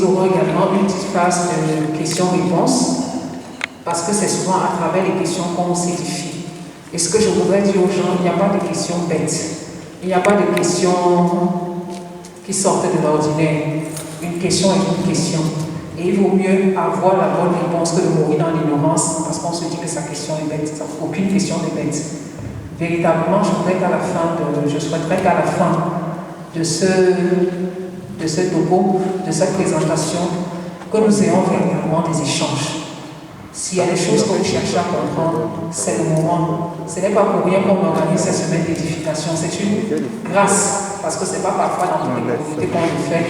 nous aurons également une petite phase de questions-réponses, parce que c'est souvent à travers les questions qu'on s'édifie. Et ce que je voudrais dire aux gens, il n'y a pas de questions bêtes. Il n'y a pas de questions qui sortent de l'ordinaire. Une question est une question. Et il vaut mieux avoir la bonne réponse que de mourir dans l'ignorance, parce qu'on se dit que sa question est bête. Aucune question n'est bête. Véritablement, je souhaiterais qu'à la fin de ce topo, de cette présentation, que nous ayons véritablement des échanges. S'il y a des choses que vous cherchez à comprendre, c'est le moment. Ce n'est pas pour rien qu'on organise cette semaine d'édification. C'est une grâce, parce que ce n'est pas parfois dans toutes les communautés qu'on le fait.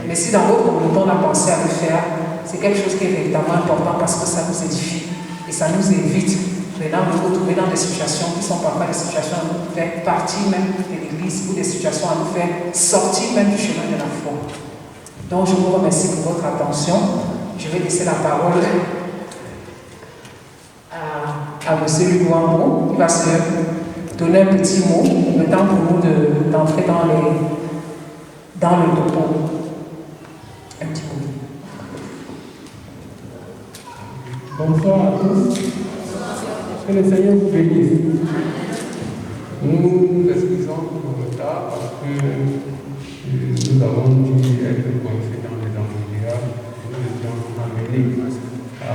Mais si dans votre communauté on a pensé à le faire, c'est quelque chose qui est véritablement important parce que ça nous édifie et ça nous évite maintenant de nous retrouver dans des situations qui sont parfois des situations à nous faire partir même de l'église ou des situations à nous faire sortir même du chemin de la foi. Donc je vous remercie pour votre attention. Je vais laisser la parole à M. Luguambo, qui va se donner un petit mot, le temps pour nous d'entrer dans le topo. Un petit peu. Bonsoir à tous. Que le Seigneur vous bénisse. Nous nous excusons pour le retard parce que nous avons dû être coincés dans les embouteillages. Nous étions amenés à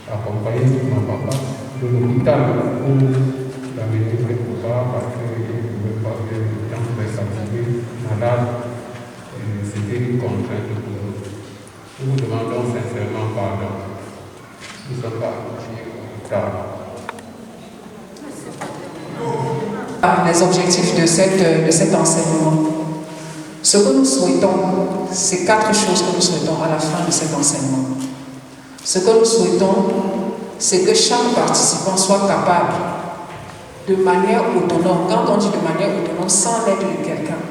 accompagner mon papa de l'hôpital pour l'amener quelque part parce qu'il ne pouvait pas faire le temps de s'activer malade. C'était une contrainte pour nous. Nous vous demandons sincèrement pardon. Nous ne sommes pas accouchés au retard. Les objectifs de cet enseignement. Ce que nous souhaitons, c'est 4 choses que nous souhaitons à la fin de cet enseignement. Ce que nous souhaitons, c'est que chaque participant soit capable, de manière autonome, quand on dit de manière autonome, sans l'aide de quelqu'un,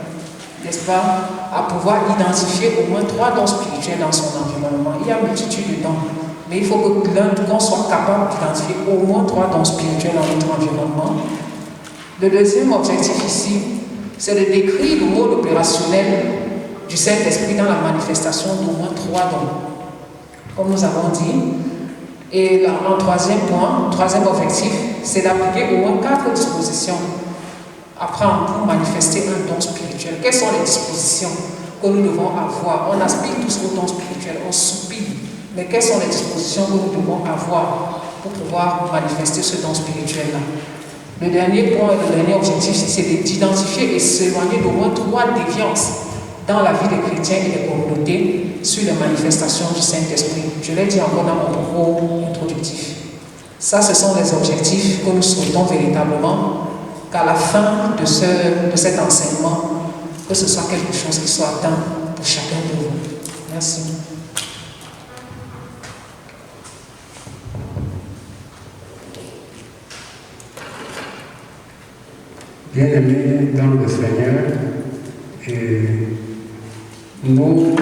n'est-ce pas, à pouvoir identifier au moins 3 dons spirituels dans son environnement. Il y a une multitude de dons, mais il faut qu'on soit capable d'identifier au moins 3 dons spirituels dans notre environnement. Le deuxième objectif ici, c'est de décrire le mode opérationnel du Saint-Esprit dans la manifestation d'au moins 3 dons, comme nous avons dit. Et là, en troisième objectif, c'est d'appliquer au moins 4 dispositions à prendre pour manifester un don spirituel. Quelles sont les dispositions que nous devons avoir? On aspire tous au don spirituel, on soupire, mais quelles sont les dispositions que nous devons avoir pour pouvoir manifester ce don spirituel-là? Le dernier point, le dernier objectif, c'est d'identifier et s'éloigner d'au moins 3 déviances dans la vie des chrétiens et des communautés sur les manifestations du Saint-Esprit. Je l'ai dit encore dans mon propos introductif. Ça, ce sont les objectifs que nous souhaitons véritablement qu'à la fin de cet enseignement, que ce soit quelque chose qui soit atteint pour chacun de vous. Merci. Bien-aimés dans le Seigneur, nous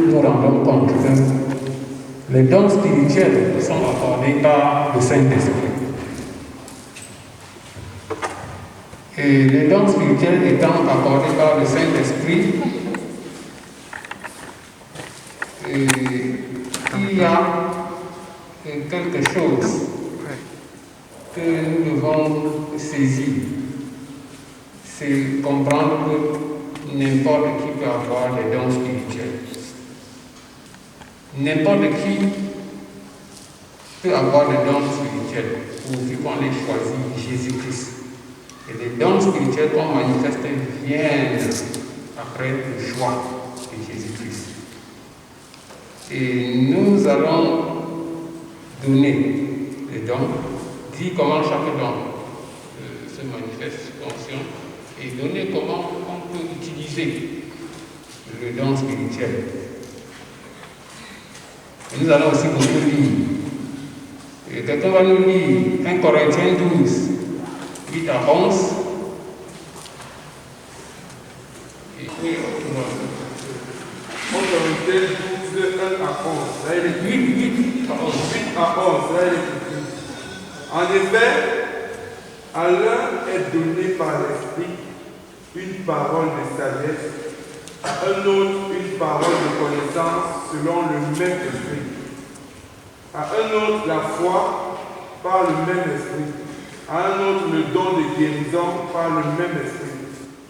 nous rendons compte que les dons spirituels sont accordés par le Saint-Esprit. Et les dons spirituels étant accordés par le Saint-Esprit, il y a quelque chose que nous devons saisir. C'est comprendre que n'importe qui peut avoir des dons spirituels. N'importe qui peut avoir des dons spirituels, pourvu qu'on ait choisi Jésus-Christ. Et les dons spirituels qu'on manifeste viennent après le choix de Jésus-Christ. Et nous allons donner les dons, dire comment chaque don se manifeste conscient, et donner comment on peut utiliser le don spirituel. Et nous allons aussi beaucoup lire. Et quelqu'un va nous lire 1 Corinthiens 12, 8 à 11. Et puis, 1 Corinthiens 12, 1 à 11. 8 à 11. En effet, à l'un est donné par l'Esprit une parole de sagesse, à un autre une parole de connaissance selon le même esprit, à un autre la foi par le même esprit, à un autre le don de guérison par le même esprit,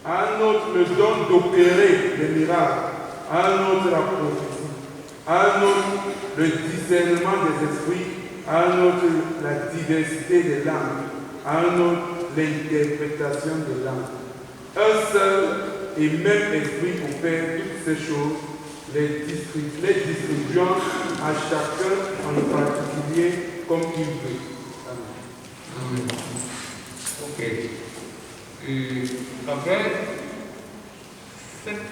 à un autre le don d'opérer des miracles, à un autre la prophétie, à un autre le discernement des esprits, à un autre la diversité des langues, à un autre l'interprétation des langues. Un seul et même esprit opère toutes ces choses, les distribuant à chacun en particulier comme il veut. Amen. Ok. Après cette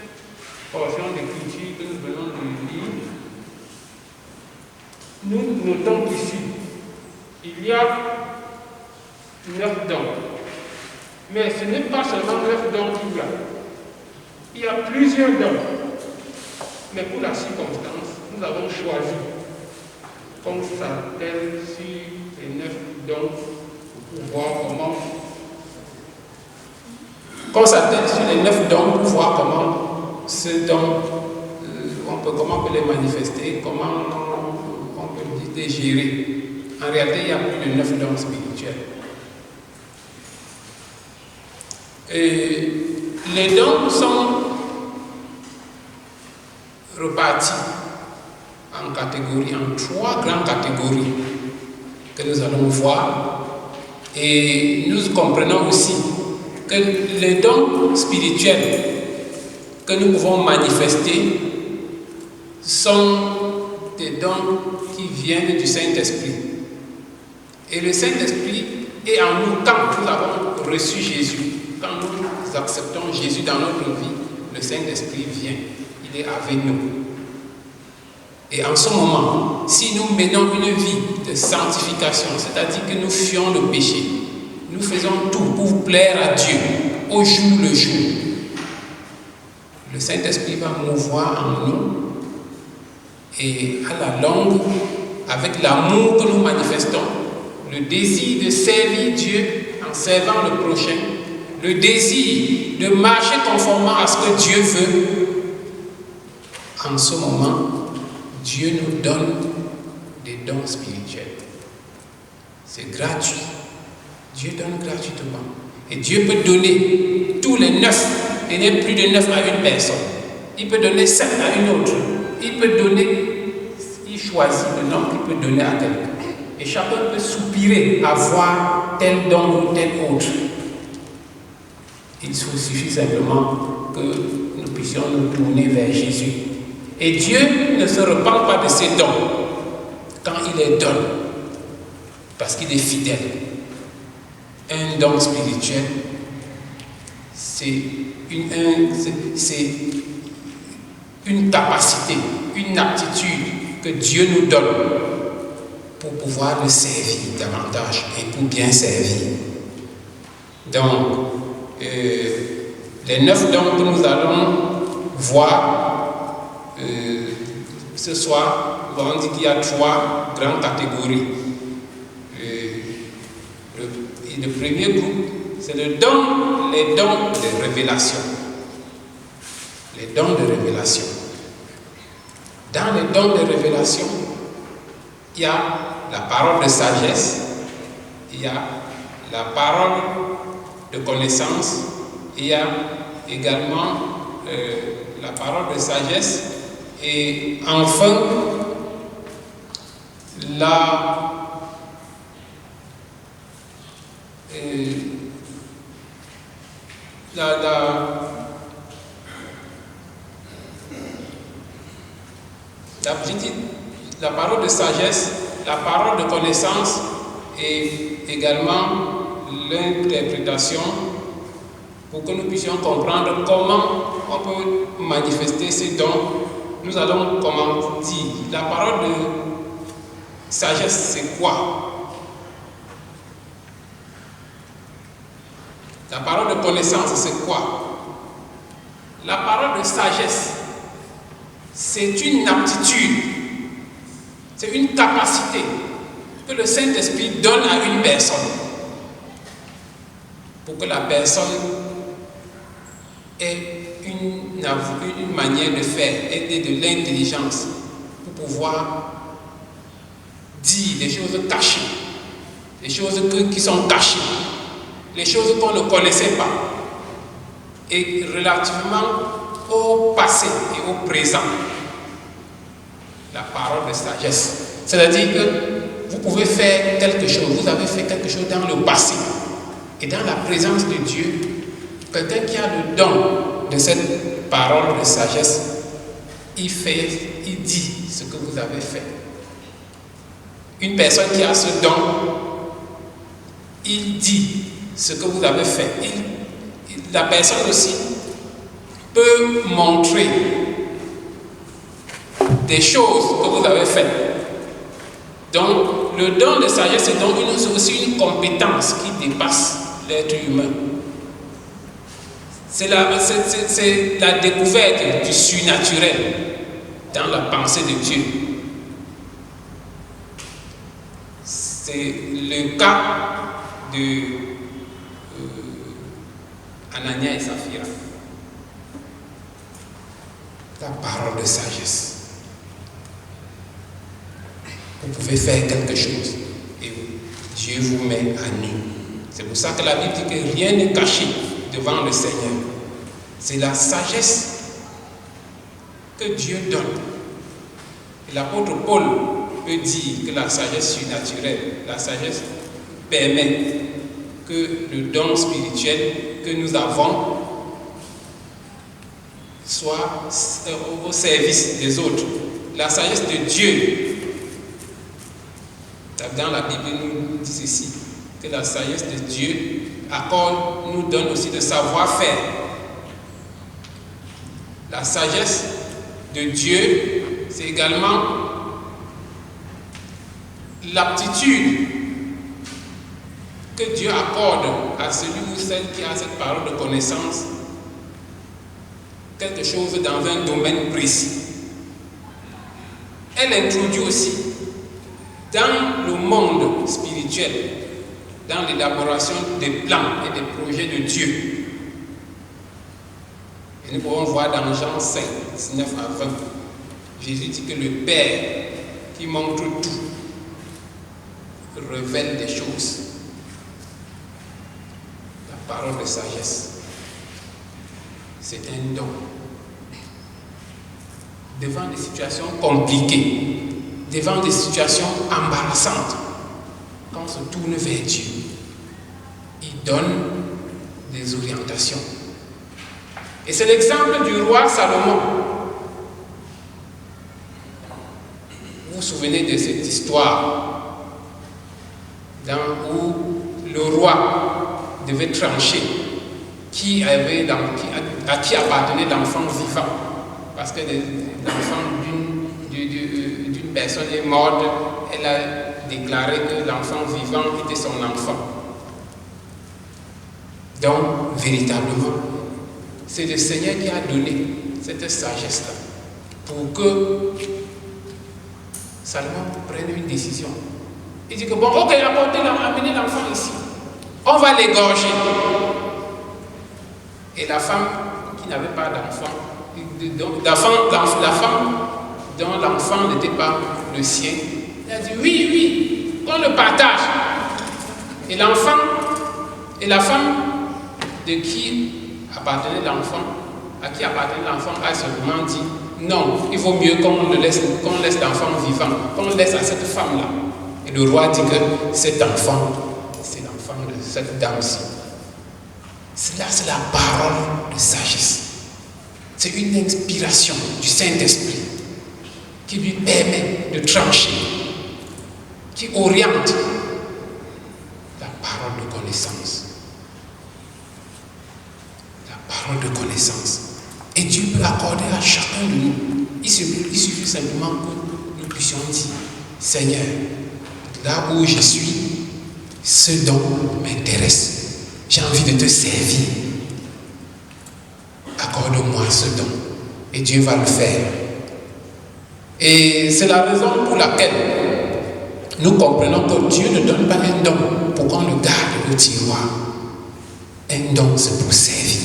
portion d'écriture que nous venons de lire, nous notons qu'ici, il y a 9 dons. Mais ce n'est pas seulement 9 dons qu'il y a. Il y a plusieurs dons. Mais pour la circonstance, nous avons choisi qu'on s'attelle sur les 9 dons pour voir comment. Qu'on s'attelle sur les 9 dons pour voir comment ce don, comment on peut les manifester, comment on peut les gérer. En réalité, il y a plus de 9 dons spirituels. Et les dons sont repartis en catégories, en 3 grandes catégories que nous allons voir. Et nous comprenons aussi que les dons spirituels que nous pouvons manifester sont des dons qui viennent du Saint-Esprit. Et le Saint-Esprit est en nous quand nous avons reçu Jésus. Quand nous acceptons Jésus dans notre vie, le Saint-Esprit vient, il est avec nous. Et en ce moment, si nous menons une vie de sanctification, c'est-à-dire que nous fuyons le péché, nous faisons tout pour plaire à Dieu, au jour le jour, le Saint-Esprit va mouvoir en nous et à la longue, avec l'amour que nous manifestons, le désir de servir Dieu en servant le prochain, le désir de marcher conformément à ce que Dieu veut, en ce moment, Dieu nous donne des dons spirituels. C'est gratuit. Dieu donne gratuitement. Et Dieu peut donner tous les 9, et n'est plus de 9 à une personne. Il peut donner 7 à une autre. Il peut donner, il choisit le nombre qu'il peut donner à quelqu'un. Et chacun peut soupirer à voir tel don ou tel autre. Il suffit simplement que nous puissions nous tourner vers Jésus. Et Dieu ne se repent pas de ses dons quand il les donne, parce qu'il est fidèle. Un don spirituel, c'est une capacité, une aptitude que Dieu nous donne pour pouvoir le servir davantage et pour bien servir. Donc, les 9 dons que nous allons voir ce soir, on dit qu'il y a 3 grandes catégories. Le premier groupe, c'est les dons de révélation. Les dons de révélation. Dans les dons de révélation, il y a la parole de sagesse, il y a la parole de connaissance, il y a également la parole de sagesse et enfin la parole de sagesse, la parole de connaissance et également l'interprétation pour que nous puissions comprendre comment on peut manifester ces dons. Nous allons comment dire. La parole de sagesse, c'est quoi? La parole de connaissance, c'est quoi? La parole de sagesse, c'est une aptitude, c'est une capacité que le Saint-Esprit donne à une personne pour que la personne ait une une manière de faire et de l'intelligence pour pouvoir dire des choses cachées, des choses qui sont cachées, les choses qu'on ne connaissait pas. Et relativement au passé et au présent, la parole de sagesse. C'est-à-dire que vous pouvez faire quelque chose, vous avez fait quelque chose dans le passé. Et dans la présence de Dieu, quelqu'un qui a le don de cette parole de sagesse, il dit ce que vous avez fait. Une personne qui a ce don, il dit ce que vous avez fait. La personne aussi peut montrer des choses que vous avez faites. Donc, le don de sagesse est donc aussi une compétence qui dépasse l'être humain. C'est la découverte du surnaturel dans la pensée de Dieu. C'est le cas de Anania et Saphira. La parole de sagesse. Vous pouvez faire quelque chose et Dieu vous met à nu. C'est pour ça que la Bible dit que rien n'est caché devant le Seigneur. C'est la sagesse que Dieu donne. Et l'apôtre Paul peut dire que la sagesse surnaturelle, la sagesse permet que le don spirituel que nous avons soit au service des autres. La sagesse de Dieu, dans la Bible, nous dit ceci, que la sagesse de Dieu nous donne aussi de savoir-faire. La sagesse de Dieu, c'est également l'aptitude que Dieu accorde à celui ou celle qui a cette parole de connaissance, quelque chose dans un domaine précis. Elle introduit aussi dans le monde spirituel, dans l'élaboration des plans et des projets de Dieu. Et nous pouvons voir dans Jean 5, 19 à 20, Jésus dit que le Père qui montre tout révèle des choses. La parole de sagesse, c'est un don. Devant des situations compliquées, devant des situations embarrassantes, quand on se tourne vers Dieu, il donne des orientations. Et c'est l'exemple du roi Salomon. Vous vous souvenez de cette histoire où le roi devait trancher à qui appartenait l'enfant vivant, parce que l'enfant d'une personne est morte, elle a déclaré que l'enfant vivant était son enfant. Donc, véritablement, c'est le Seigneur qui a donné cette sagesse-là pour que Salomon prenne une décision. Il dit que bon, ok, amenez l'enfant ici. On va l'égorger. Et la femme qui n'avait pas d'enfant, la femme dont l'enfant n'était pas le sien, elle a dit oui, qu'on le partage. Et l'enfant et la femme de qui appartenait l'enfant, à qui appartenait l'enfant, a seulement dit non, il vaut mieux qu'on laisse l'enfant vivant, qu'on laisse à cette femme-là. Et le roi dit que cet enfant, c'est l'enfant de cette dame-ci. Cela, c'est la parole de sagesse. C'est une inspiration du Saint-Esprit qui lui permet de trancher, qui oriente la parole de connaissance. La parole de connaissance. Et Dieu peut accorder à chacun de nous. Il suffit simplement que nous puissions dire, Seigneur, là où je suis, ce don m'intéresse. J'ai envie de te servir. Accorde-moi ce don. Et Dieu va le faire. Et c'est la raison pour laquelle nous comprenons que Dieu ne donne pas un don pour qu'on le garde au tiroir. Un don, c'est pour servir.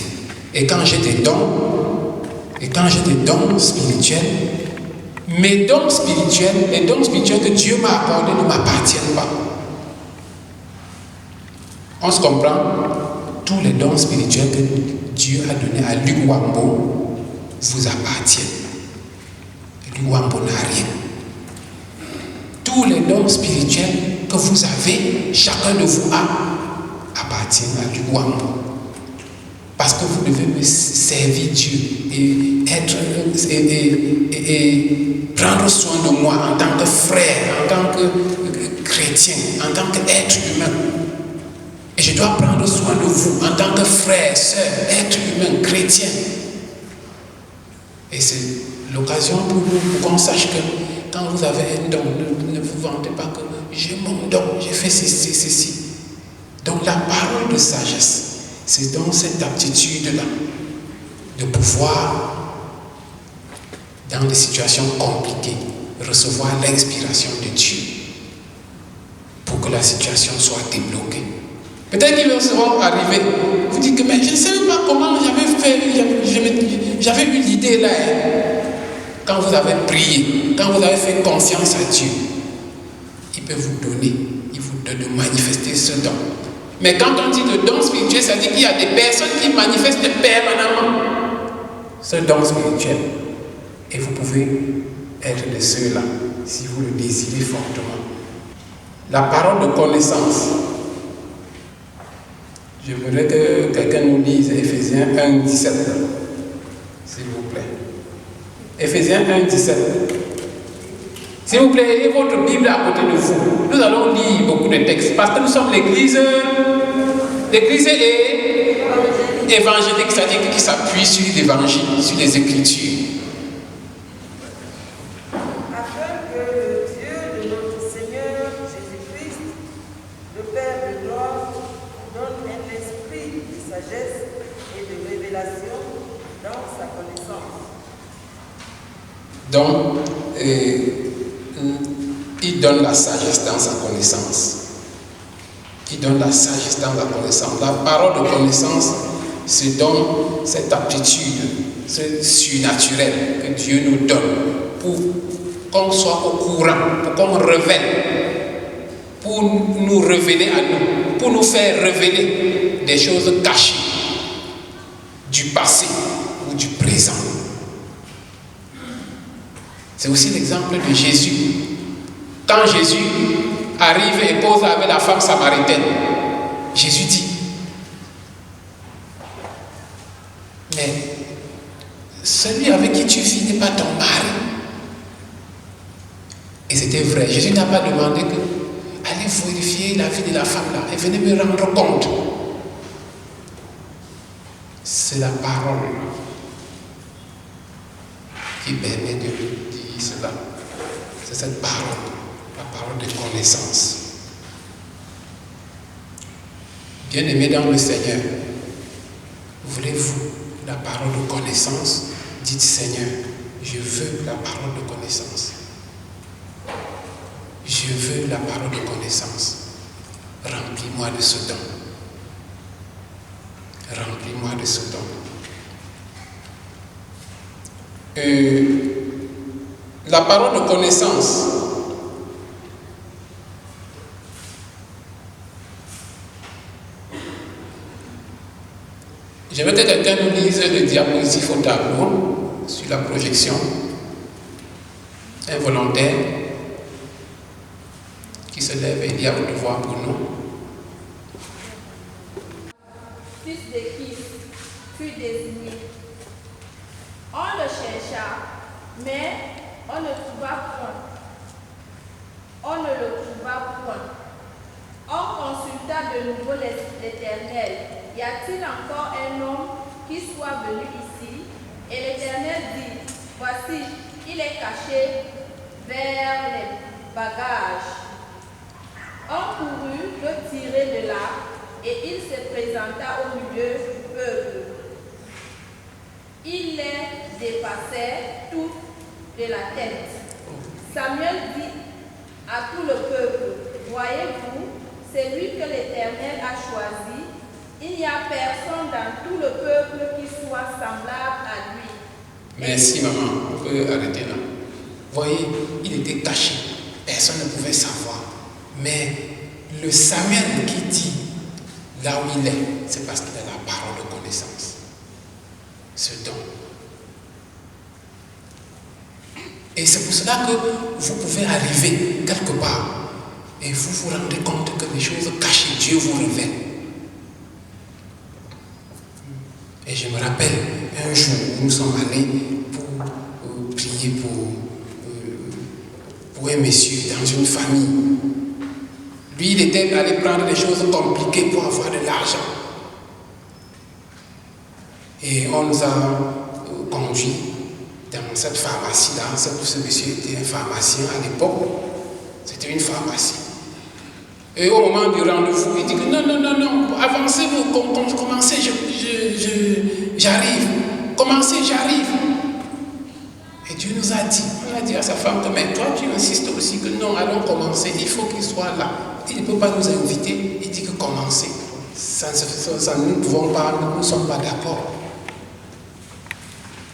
Et quand j'ai des dons, Et quand j'ai des dons spirituels, mes dons spirituels, les dons spirituels que Dieu m'a accordés ne m'appartiennent pas. On se comprend? Tous les dons spirituels que Dieu a donnés à Luc Wambo vous appartiennent. Luc Wambo n'a rien. Tous les dons spirituels que vous avez, chacun de vous appartient à Luc Wambo. Parce que vous devez me servir Dieu et prendre soin de moi en tant que frère, en tant que chrétien, en tant qu'être humain. Et je dois prendre soin de vous en tant que frère, sœur, être humain, chrétien. Et c'est l'occasion pour nous, pour qu'on sache que quand vous avez un don, ne vous vantez pas que j'ai mon don, j'ai fait ceci. Donc la parole de sagesse, c'est donc cette aptitude-là de pouvoir, dans des situations compliquées, recevoir l'inspiration de Dieu pour que la situation soit débloquée. Peut-être qu'ils seront arrivés, vous dites que mais je ne sais même pas comment j'avais eu l'idée là. Quand vous avez prié, quand vous avez fait confiance à Dieu, il peut vous donner, il vous donne de manifester ce don. Mais quand on dit le don spirituel, ça dit qu'il y a des personnes qui manifestent permanemment ce don spirituel. Et vous pouvez être de ceux-là, si vous le désirez fortement. La parole de connaissance. Je voudrais que quelqu'un nous lise Éphésiens 1, 17, s'il vous plaît. Éphésiens 1, 17. S'il vous plaît, ayez votre Bible à côté de vous. Nous allons lire beaucoup de textes parce que nous sommes l'église évangélique, c'est-à-dire qui s'appuie sur l'évangile, sur les Écritures. Afin que le Dieu de notre Seigneur Jésus-Christ, le Père de gloire, donne un esprit de sagesse et de révélation dans sa connaissance. Donc, il donne la sagesse dans sa connaissance. Il donne la sagesse dans la connaissance. La parole de connaissance, c'est donc cette aptitude, ce surnaturel que Dieu nous donne pour qu'on soit au courant, pour qu'on révèle, pour nous révéler à nous, pour nous faire révéler des choses cachées du passé ou du présent. C'est aussi l'exemple de Jésus. Quand Jésus arrive et pose avec la femme samaritaine, Jésus dit, mais celui avec qui tu vis n'est pas ton mari. Et c'était vrai. Jésus n'a pas demandé que allez vérifier la vie de la femme là et venez me rendre compte. C'est la parole qui permet de dire cela. C'est cette parole, la parole de connaissance. Bien-aimés dans le Seigneur, voulez-vous la parole de connaissance? Dites Seigneur, je veux la parole de connaissance. Je veux la parole de connaissance. Remplis-moi de ce don. Remplis-moi de ce don. La parole de connaissance. Je veux que quelqu'un nous lise le diapositive au tableau sur la projection. Un volontaire qui se lève et dit à votre voix pour nous. Fils de Kis fut désigné. On le chercha, mais on ne trouva point. On ne le trouva point. On consulta de nouveau l'Éternel. Y a-t-il encore un homme qui soit venu ici? Et l'Éternel dit, voici, il est caché vers les bagages. On courut le tirer de là, et il se présenta au milieu du peuple. Il les dépassait tous de la tête. Samuel dit à tout le peuple, voyez-vous, c'est lui que l'Éternel a choisi. Il n'y a personne dans tout le peuple qui soit semblable à lui. Merci maman, on peut arrêter là. Voyez, il était caché, personne ne pouvait savoir. Mais le Samuel qui dit là où il est, c'est parce qu'il a la parole de connaissance. Ce don. Et c'est pour cela que vous pouvez arriver quelque part et vous vous rendez compte que les choses cachées, Dieu vous révèle. Et je me rappelle un jour où nous sommes allés pour prier pour un monsieur dans une famille. Lui, il était allé prendre des choses compliquées pour avoir de l'argent. Et on nous a conduits dans cette pharmacie-là. Ce monsieur était un pharmacien à l'époque. C'était une pharmacie. Et au moment du rendez-vous, il dit que non, avancez-vous, commencez, j'arrive. Commencez, j'arrive. Et Dieu nous a dit, on a dit à sa femme, mais toi tu insistes aussi que non, allons commencer, il faut qu'il soit là. Il ne peut pas nous inviter, il dit que commencez. Nous ne pouvons pas, nous ne sommes pas d'accord.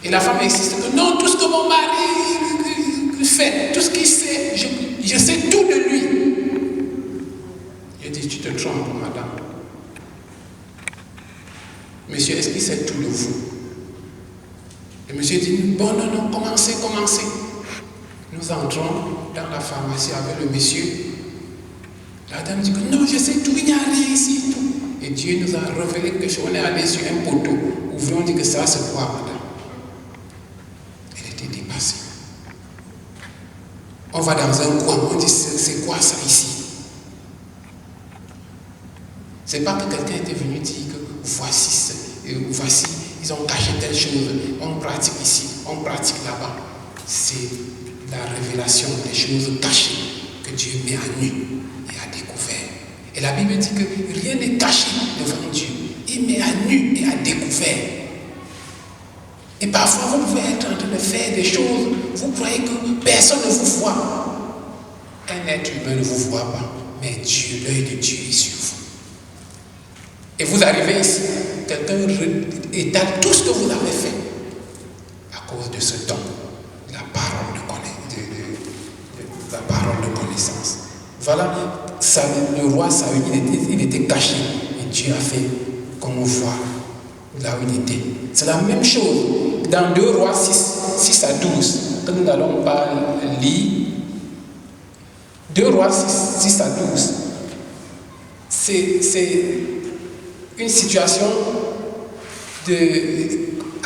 Et la femme insiste que non, tout ce que mon mari fait, tout ce qu'il sait, je sais tout de lui. Je dis, tu te trompes, madame. Monsieur, est-ce qu'il sait tout de vous? Le monsieur dit, bon, non, commencez. Nous entrons dans la pharmacie avec le monsieur. La dame dit que non, je sais tout, il n'y a rien ici. Tout. Et Dieu nous a révélé que on est allé sur un poteau. Ouvrons, on dit que ça, c'est quoi, madame? Elle était dépassée. On va dans un coin, on dit, c'est quoi ça ici? C'est pas que quelqu'un était venu dire que voici, ils ont caché telle chose, on pratique ici, on pratique là-bas. C'est la révélation des choses cachées que Dieu met à nu et à découvert. Et la Bible dit que rien n'est caché devant Dieu. Il met à nu et à découvert. Et parfois, vous pouvez être en train de faire des choses, vous croyez que personne ne vous voit. Un être humain ne vous voit pas, mais Dieu, l'œil de Dieu est sur vous. Et vous arrivez ici, quelqu'un étale tout ce que vous avez fait à cause de ce don, la parole de connaissance. Voilà, le roi Saül, il était caché et Dieu a fait qu'on voit là où il était. C'est la même chose dans 2 Rois 6 à 12, que nous n'allons pas lire. 2 Rois 6 à 12, c'est une situation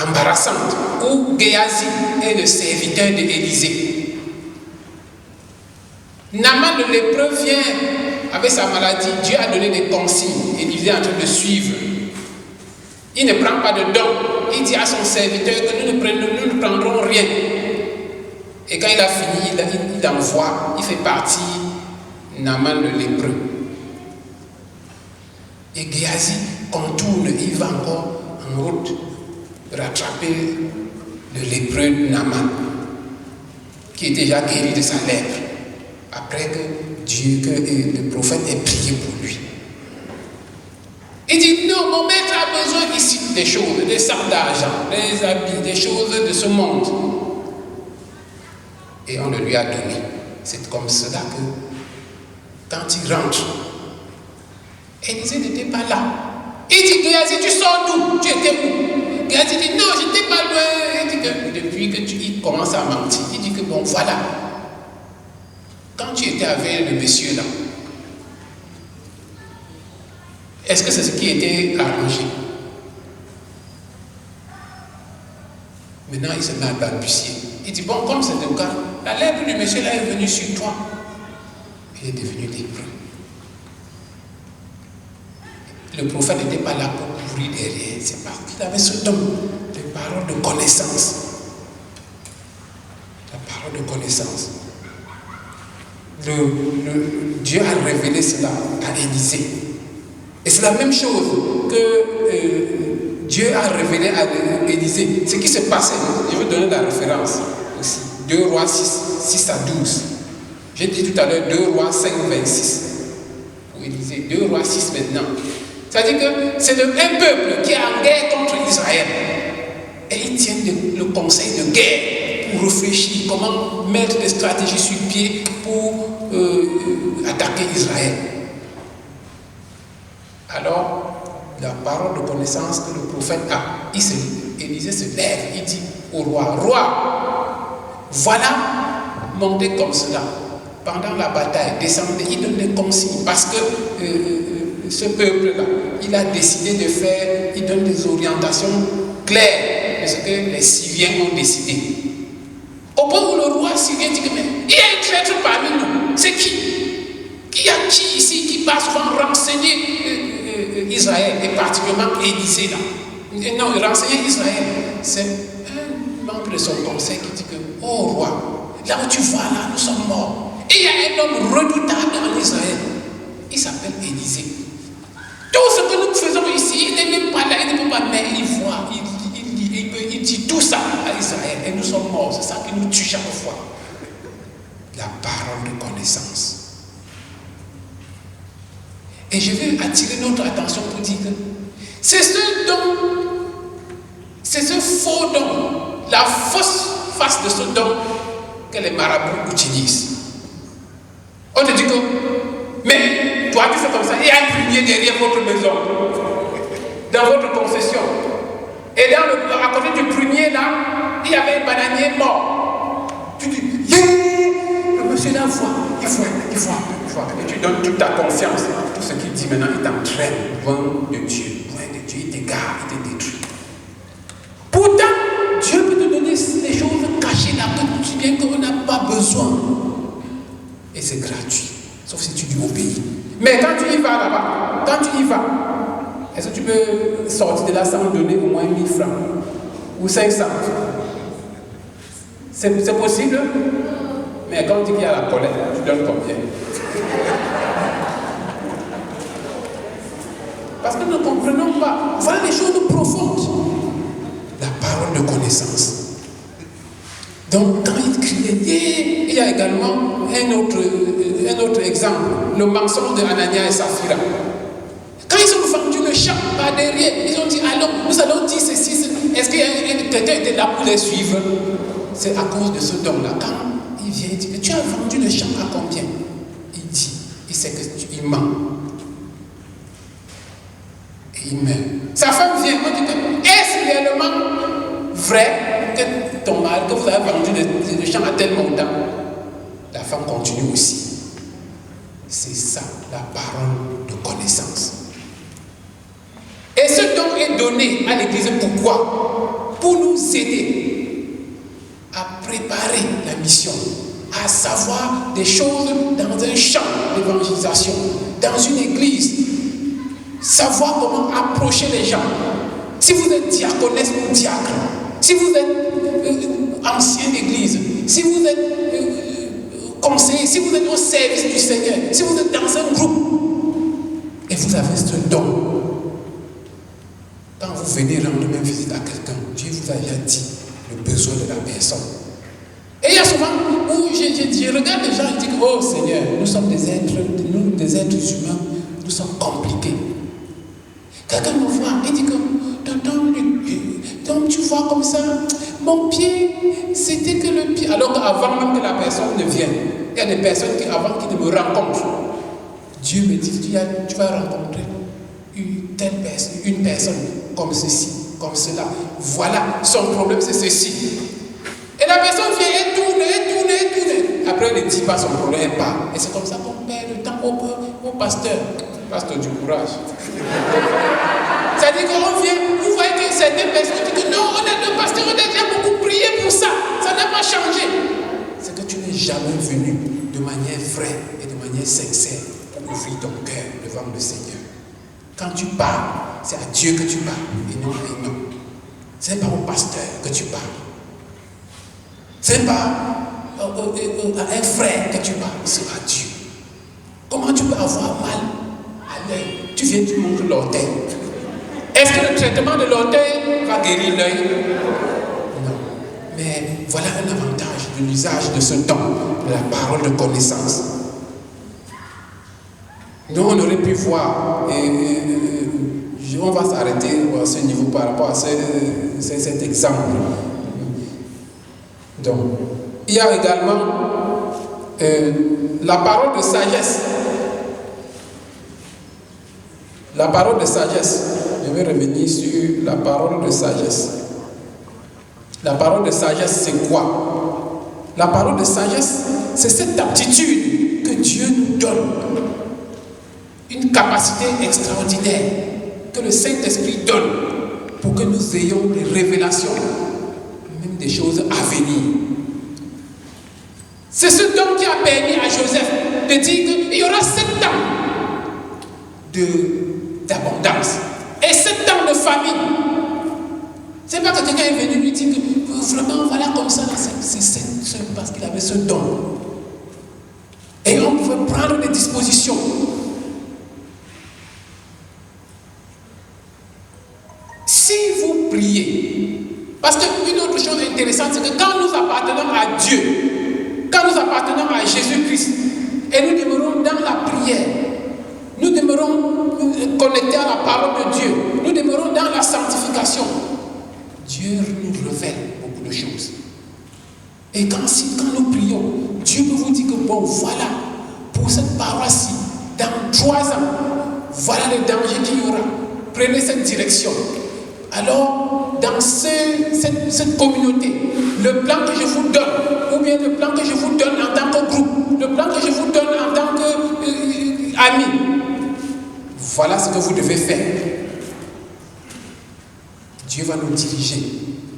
embarrassante où Géasi est le serviteur d'Élisée. Naaman le lépreux vient avec sa maladie. Dieu a donné des consignes. Élisée est en train de suivre. Il ne prend pas de don. Il dit à son serviteur que nous ne prendrons rien. Et quand il a fini, il envoie, il fait partie Naaman le lépreux. Et Géasi contourne, il va encore en route rattraper le lépreux Naaman, qui est déjà guéri de sa lèpre, après que le prophète ait prié pour lui. Il dit, non, mon maître a besoin ici des choses, des sacs d'argent, des habits, des choses de ce monde. Et on le lui a donné. C'est comme cela que, quand il rentre, Élisée n'était pas là. Il dit, Géasi, tu sors d'où? Tu étais où? Géasi dit, non, je n'étais pas loin. Il dit que depuis il commence à mentir, il dit que bon, voilà. Quand tu étais avec le monsieur là, est-ce que c'est ce qui était arrangé? Maintenant, il se met à balbutier. Il dit, bon, comme c'est le cas, la lèpre du monsieur là est venue sur toi. Il est devenu lépreux. Le prophète n'était pas là pour courir derrière, c'est parce qu'il avait ce don de parole de connaissance. La parole de connaissance. Dieu a révélé cela à Élisée. Et c'est la même chose que Dieu a révélé à Élisée. Ce qui se passait, je vais donner la référence aussi. 2 Rois 6 à 12. J'ai dit tout à l'heure 2 Rois 5, 26. Pour Élisée, 2 Rois 6 maintenant. C'est-à-dire que c'est un peuple qui est en guerre contre Israël. Et ils tiennent le conseil de guerre pour réfléchir comment mettre des stratégies sur pied pour attaquer Israël. Alors, la parole de connaissance que le prophète a, Élisée se lève, il dit au roi, roi, voilà, montez comme cela. Pendant la bataille, descendez, il donne des consignes parce que ce peuple-là, il a décidé de faire, il donne des orientations claires de ce que les Syriens ont décidé. Au point où le roi syrien dit que mais il y a un traître parmi nous, c'est qui? Il y a qui ici qui va souvent renseigner Israël, et particulièrement Élisée là? Non, renseigner Israël, c'est un membre de son conseil qui dit que, oh roi, là où tu vois là, nous sommes morts. Et il y a un homme redoutable en Israël, il s'appelle Élisée. Tout ce que nous faisons ici, il n'est même pas là, il ne peut pas, mais il voit, il dit tout ça à Israël, et nous sommes morts, c'est ça qui nous tue chaque fois. La parole de connaissance. Et je veux attirer notre attention pour dire que c'est ce don, c'est ce faux don, la fausse face de ce don que les marabouts utilisent. On te dit que, mais toi tu fais comme ça, il y a un prunier derrière votre maison, dans votre concession. Et à côté du prunier là, il y avait un bananier mort. Tu dis, le monsieur là voit, il voit. Et tu donnes toute ta confiance. Tout ce qu'il dit maintenant, il t'entraîne loin de Dieu, il t'égare, il te détruit. Pourtant, Dieu peut te donner des choses cachées là que tu viens qu'on n'a pas besoin. Et c'est gratuit, sauf si tu lui obéis. Mais quand tu y vas là-bas, est-ce que tu peux sortir de là sans donner au moins 1000 francs ou 500? C'est possible? Mais quand tu dis qu'il y a la colère, tu donnes combien? Parce que nous ne comprenons pas. Voilà les choses profondes. La parole de connaissance. Donc, quand il criait, il y a également un autre exemple, le mensonge de Anania et Saphira. Quand ils ont vendu le champ par derrière, ils ont dit, allons, nous allons dire ceci. Est-ce qu'il y a quelqu'un était là pour les suivre? C'est à cause de ce don-là. Quand il vient, il dit, mais tu as vendu le champ à combien? Il dit, il sait qu'il ment. Et il meurt. Sa femme vient, on dit que, est-ce réellement vrai que ton mari, que vous avez vendu le champ à tel montant? La femme continue aussi. C'est ça, la parole de connaissance. Et ce don est donné à l'Église pourquoi? Pour nous aider à préparer la mission, à savoir des choses dans un champ d'évangélisation, dans une église, savoir comment approcher les gens. Si vous êtes diaconesse ou diacre, si vous êtes ancien d'église, si vous êtes conseiller, si vous êtes au service du Seigneur, si vous êtes dans un groupe et vous avez ce don, quand vous venez rendre même visite à quelqu'un, Dieu vous a déjà dit le besoin de la personne. Et il y a souvent où je regarde les gens et je dis, oh Seigneur, nous sommes des êtres humains, nous sommes compliqués. Quelqu'un me voit et dit que, donc tu vois comme ça, mon pied, c'était que le pied. Alors qu'avant même que la personne ne vienne, il y a des personnes qui, avant qu'ils ne me rencontrent, Dieu me dit, tu vas rencontrer une personne comme ceci, comme cela. Voilà, son problème c'est ceci. Et la personne vient et tourne. Après, elle ne dit pas son problème, elle part. Et c'est comme ça qu'on perd le temps au pasteur du courage. C'est-à-dire qu'on vient, vous voyez que certaines personnes disent que non, le pasteur, on a déjà beaucoup prié pour ça, ça n'a pas changé. C'est que tu n'es jamais venu de manière vraie et de manière sincère pour ouvrir ton cœur devant le Seigneur. Quand tu parles, c'est à Dieu que tu parles et non. Ce n'est pas au pasteur que tu parles. Ce n'est pas à un frère que tu parles, c'est à Dieu. Comment tu peux avoir mal à l'œil? Tu viens, tu montres l'orteil. Est-ce que le traitement de l'orteil va guérir l'œil? Non. Mais voilà un avantage de l'usage de ce don, de la parole de connaissance. Nous, on aurait pu voir, on va s'arrêter à ce niveau par rapport à cet exemple. Donc, il y a également la parole de sagesse. La parole de sagesse. Je vais revenir sur la parole de sagesse. La parole de sagesse, c'est quoi? La parole de sagesse, c'est cette aptitude que Dieu nous donne. Une capacité extraordinaire que le Saint-Esprit donne pour que nous ayons des révélations, même des choses à venir. C'est ce don qui a permis à Joseph de dire qu'il y aura 7 ans d'abondance et 7 ans de famine. C'est pas que quelqu'un est venu lui dire que vraiment voilà comme ça, c'est parce qu'il avait ce don. Et on pouvait prendre des dispositions. Si vous priez, parce qu'une autre chose intéressante, c'est que quand nous appartenons à Dieu, quand nous appartenons à Jésus-Christ, et nous demeurons dans la prière, nous demeurons connectés à la parole de Dieu, nous demeurons dans la sanctification, Dieu nous révèle beaucoup de choses. Et quand nous prions, Dieu peut vous dire que bon, voilà, pour cette paroisse-ci, dans 3 ans, voilà les dangers qu'il y aura. Prenez cette direction. Alors, dans cette communauté, le plan que je vous donne, ou bien le plan que je vous donne en tant que groupe, le plan que je vous donne en tant qu'ami, voilà ce que vous devez faire. Dieu va nous diriger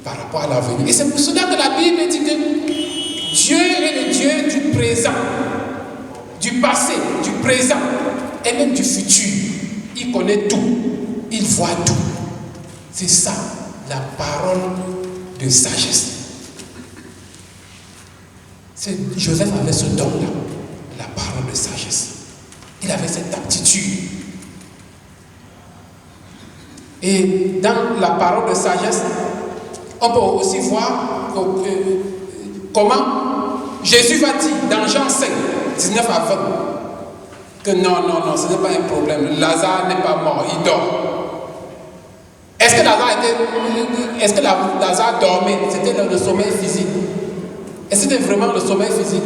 par rapport à l'avenir. Et c'est pour cela que la Bible dit que Dieu est le Dieu du présent, du passé, du présent et même du futur. Il connaît tout, il voit tout. C'est ça, la parole de sagesse. Joseph avait ce don-là, la parole de sagesse. Il avait cette aptitude. Et dans la parole de sagesse, on peut aussi voir comment Jésus va dire dans Jean 5, 19 à 20, que non, ce n'est pas un problème. Lazare n'est pas mort, il dort. Est-ce que Lazare dormait? C'était le sommeil physique. Est-ce que c'était vraiment le sommeil physique?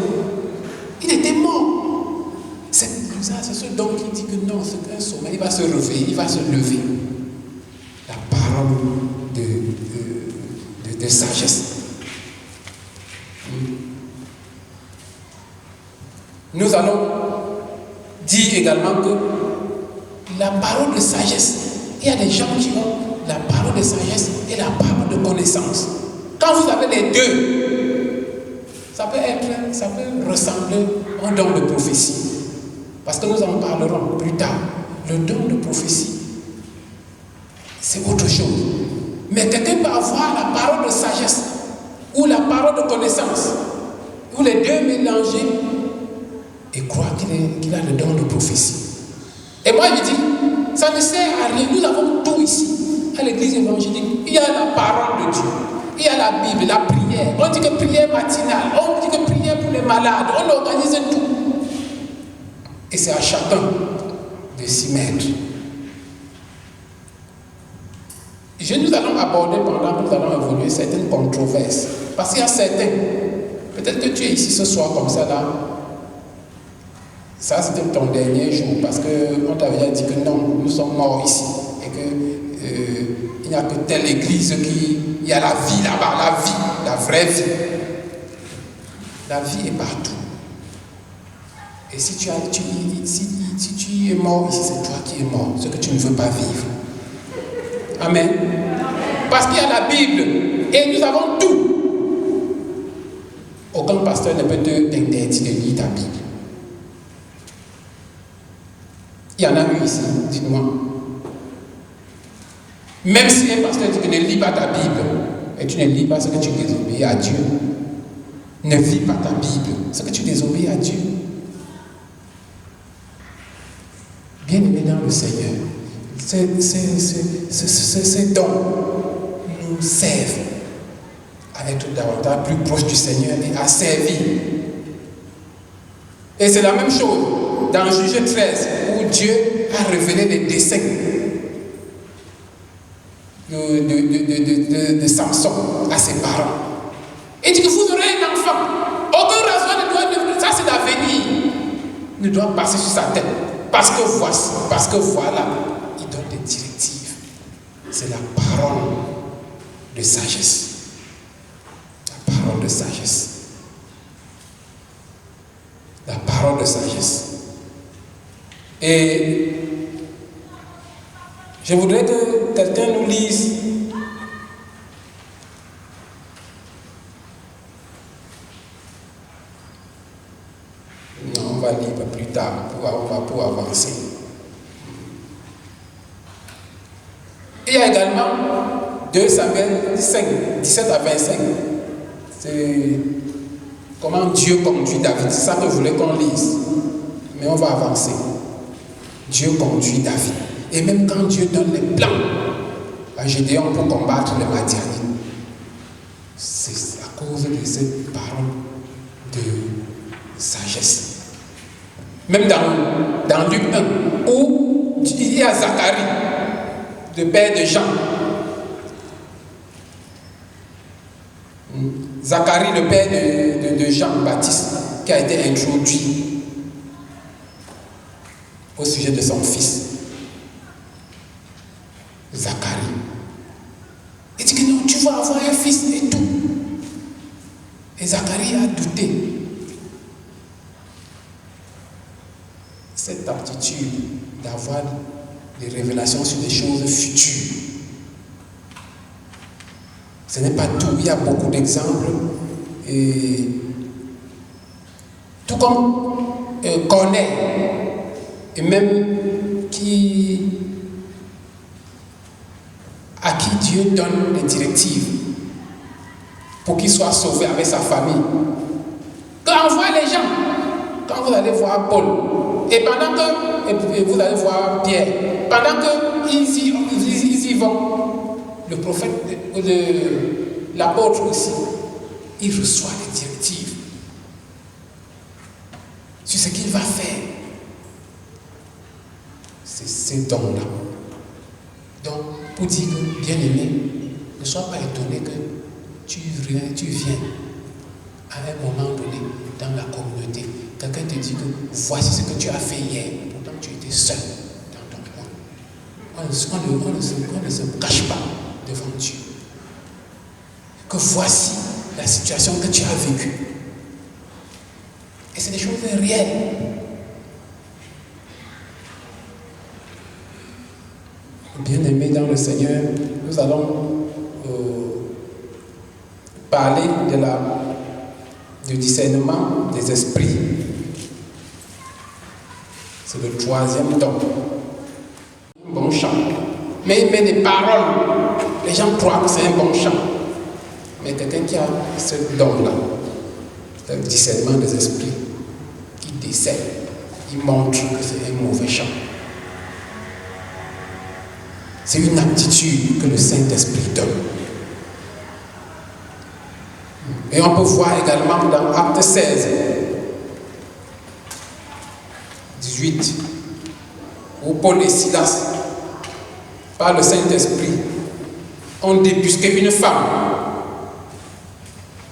Il était mort. C'est ce don qui dit que non, c'est un sommeil, il va se réveiller, il va se lever. La parole de sagesse. Nous allons dire également que la parole de sagesse, il y a des gens qui ont la parole de sagesse et la parole de connaissance. Quand vous avez les deux, ça peut ressembler à un don de prophétie. Parce que nous en parlerons plus tard. Le don de prophétie, c'est autre chose. Mais quelqu'un peut avoir la parole de sagesse ou la parole de connaissance, ou les deux mélangés, et croire qu'il a le don de prophétie. Et moi, je dis, ça ne sert à rien. Nous avons tout ici. À l'église évangélique, il y a la parole de Dieu. Il y a la Bible, la prière. On dit que prière matinale, on dit que prière pour les malades. On organise tout. Et c'est à chacun de s'y mettre. Nous allons aborder pendant que nous allons évoluer certaines controverses. Parce qu'il y a certains, peut-être que tu es ici ce soir comme ça là. Ça c'était ton dernier jour parce qu'on t'avait dit que non, nous sommes morts ici. Et qu'il n'y a que telle église il y a la vie là-bas, la vraie vie. La vie est partout. Et si tu es mort ici, c'est toi qui es mort, ce que tu ne veux pas vivre. Amen. Parce qu'il y a la Bible et nous avons tout. Aucun pasteur ne peut t'interdire de lire ta Bible. Il y en a eu ici, dites-moi. Même si un pasteur dit que ne lis pas ta Bible, et tu ne lis pas ce que tu désobéis à Dieu, ne lis pas ta Bible, ce que tu désobéis à Dieu. Bien-aimés dans le Seigneur, ces dons nous servent à être davantage plus proches du Seigneur et à servir. Et c'est la même chose dans Juge 13 où Dieu a révélé les desseins de Samson à ses parents. Il dit que vous aurez un enfant. Aucun raison, ça c'est l'avenir, ne doit passer sur sa tête. Parce que voici, parce que voilà, il donne des directives. C'est la parole de sagesse. La parole de sagesse. La parole de sagesse. Et je voudrais que quelqu'un nous lise on va lire plus tard, pour avancer. Il y a également 2 Samuel 5, 17 à 25. C'est comment Dieu conduit David. C'est ça que je voulais qu'on lise. Mais on va avancer. Dieu conduit David. Et même quand Dieu donne les plans à Gédéon pour combattre les Madianites, c'est à cause de cette parole de sagesse. Même dans Luc 1, où il y a Zacharie, le père de Jean. Zacharie, le père de Jean-Baptiste, qui a été introduit au sujet de son fils. Zacharie. Il dit que non, tu vas avoir un fils et tout. Et Zacharie a douté. Cette aptitude d'avoir des révélations sur des choses futures. Ce n'est pas tout, il y a beaucoup d'exemples. Et tout comme Corneille, et même à qui Dieu donne des directives pour qu'il soit sauvé avec sa famille. Quand on voit les gens, quand vous allez voir Paul, et pendant que vous allez voir Pierre, pendant qu'ils y vont, le prophète, l'apôtre aussi, il reçoit des directives sur ce qu'il va faire. C'est ces dons-là. Donc, pour dire que, bien aimé, ne sois pas étonné que tu viens à un moment donné dans la communauté. Quelqu'un te dit que voici ce que tu as fait hier. Pourtant, tu étais seul dans ton coin. On ne se cache pas devant Dieu. Que voici la situation que tu as vécue. Et c'est des choses réelles. Bien-aimés dans le Seigneur, nous allons parler du discernement des esprits. C'est le 3e don. Un bon chant. Mais il met des paroles. Les gens croient que c'est un bon chant. Mais quelqu'un qui a ce don-là, le discernement des esprits, qui décèle, il montre que c'est un mauvais chant. C'est une aptitude que le Saint-Esprit donne. Et on peut voir également dans Acte 16, 18, où Paul et Silas, par le Saint-Esprit, ont débusqué une femme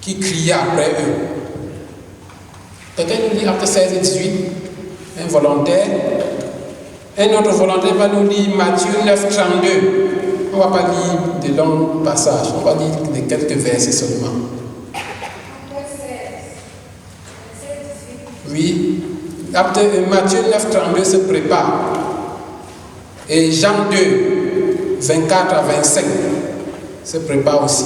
qui cria après eux. Quelqu'un nous lit Acte 16, 18, un volontaire. Un autre volontaire va nous lire Matthieu 9, 32. On ne va pas lire de longs passages, on va lire de quelques versets seulement. Oui, Matthieu 9, 32 se prépare. Et Jean 2, 24 à 25 se prépare aussi.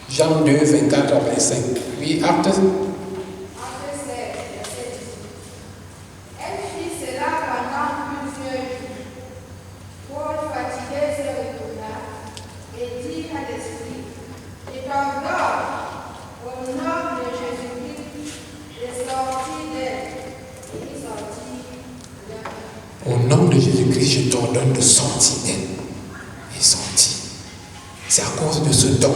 Jean 2, 24 à 25. Oui, Acte. Au nom de Jésus-Christ, je t'ordonne de sortir d'elle. Et sortir. C'est à cause de ce don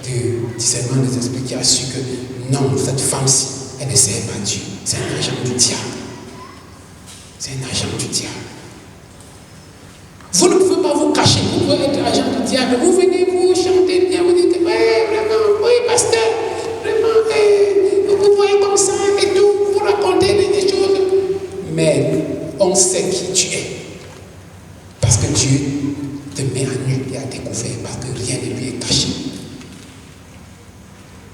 de discernement des esprits qui a su que non, cette femme-ci, elle ne sert pas Dieu. C'est un agent du diable. C'est un agent du diable. Vous ne pouvez pas vous cacher. Vous pouvez être agent du diable. Vous venez, vous chantez bien, vous dites, ouais, vraiment, oui, pasteur, vraiment, vous voyez comme ça et tout, vous racontez des choses. Mais on sait qui tu es. Parce que Dieu te met à nu et à découvert, parce que rien ne lui est caché.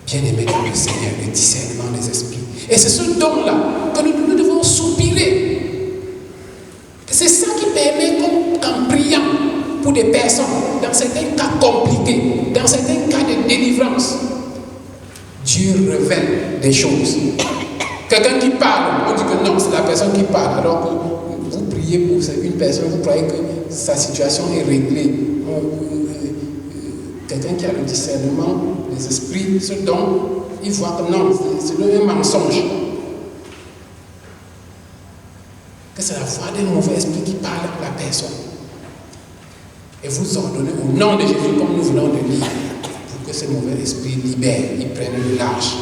Bien-aimé dans le Seigneur, le discernement des esprits. Et c'est ce don-là que nous devons soupirer. C'est ça qui permet qu'en priant pour des personnes, dans certains cas compliqués, dans certains cas de délivrance, Dieu révèle des choses. Quelqu'un qui parle, on dit que non, c'est la personne qui parle, alors que vous priez pour une personne, vous croyez que sa situation est réglée. Quelqu'un qui a le discernement des esprits, ce dont il voit que non, c'est un mensonge. Que c'est la voix d'un mauvais esprit qui parle à la personne. Et vous ordonnez au nom de Jésus, comme nous venons de lire, pour que ce mauvais esprit libère, il prenne le large.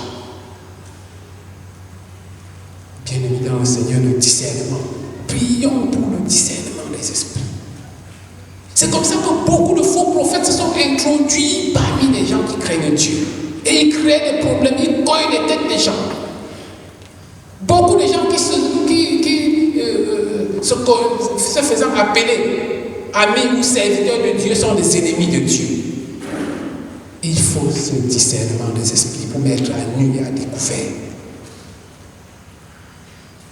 Bien-aimé dans le Seigneur, le discernement. Prions pour le discernement des esprits. C'est comme ça que beaucoup de faux prophètes se sont introduits parmi les gens qui craignent Dieu. Et ils créent des problèmes, ils cognent les têtes des gens. Beaucoup de gens qui se faisant appeler amis ou serviteurs de Dieu sont des ennemis de Dieu. Il faut ce discernement des esprits pour mettre à nu et à découvert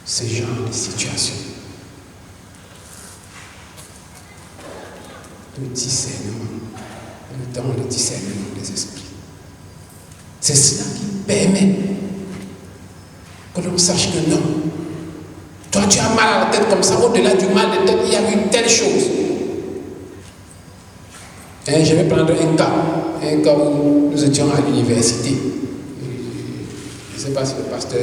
ce genre de situation. Le discernement, le temps de discernement des esprits. C'est cela qui permet que l'on sache que non. Toi, tu as mal à la tête comme ça, au-delà du mal de tête, il y a une telle chose. Et je vais prendre un cas où nous étions à l'université. Je ne sais pas si le pasteur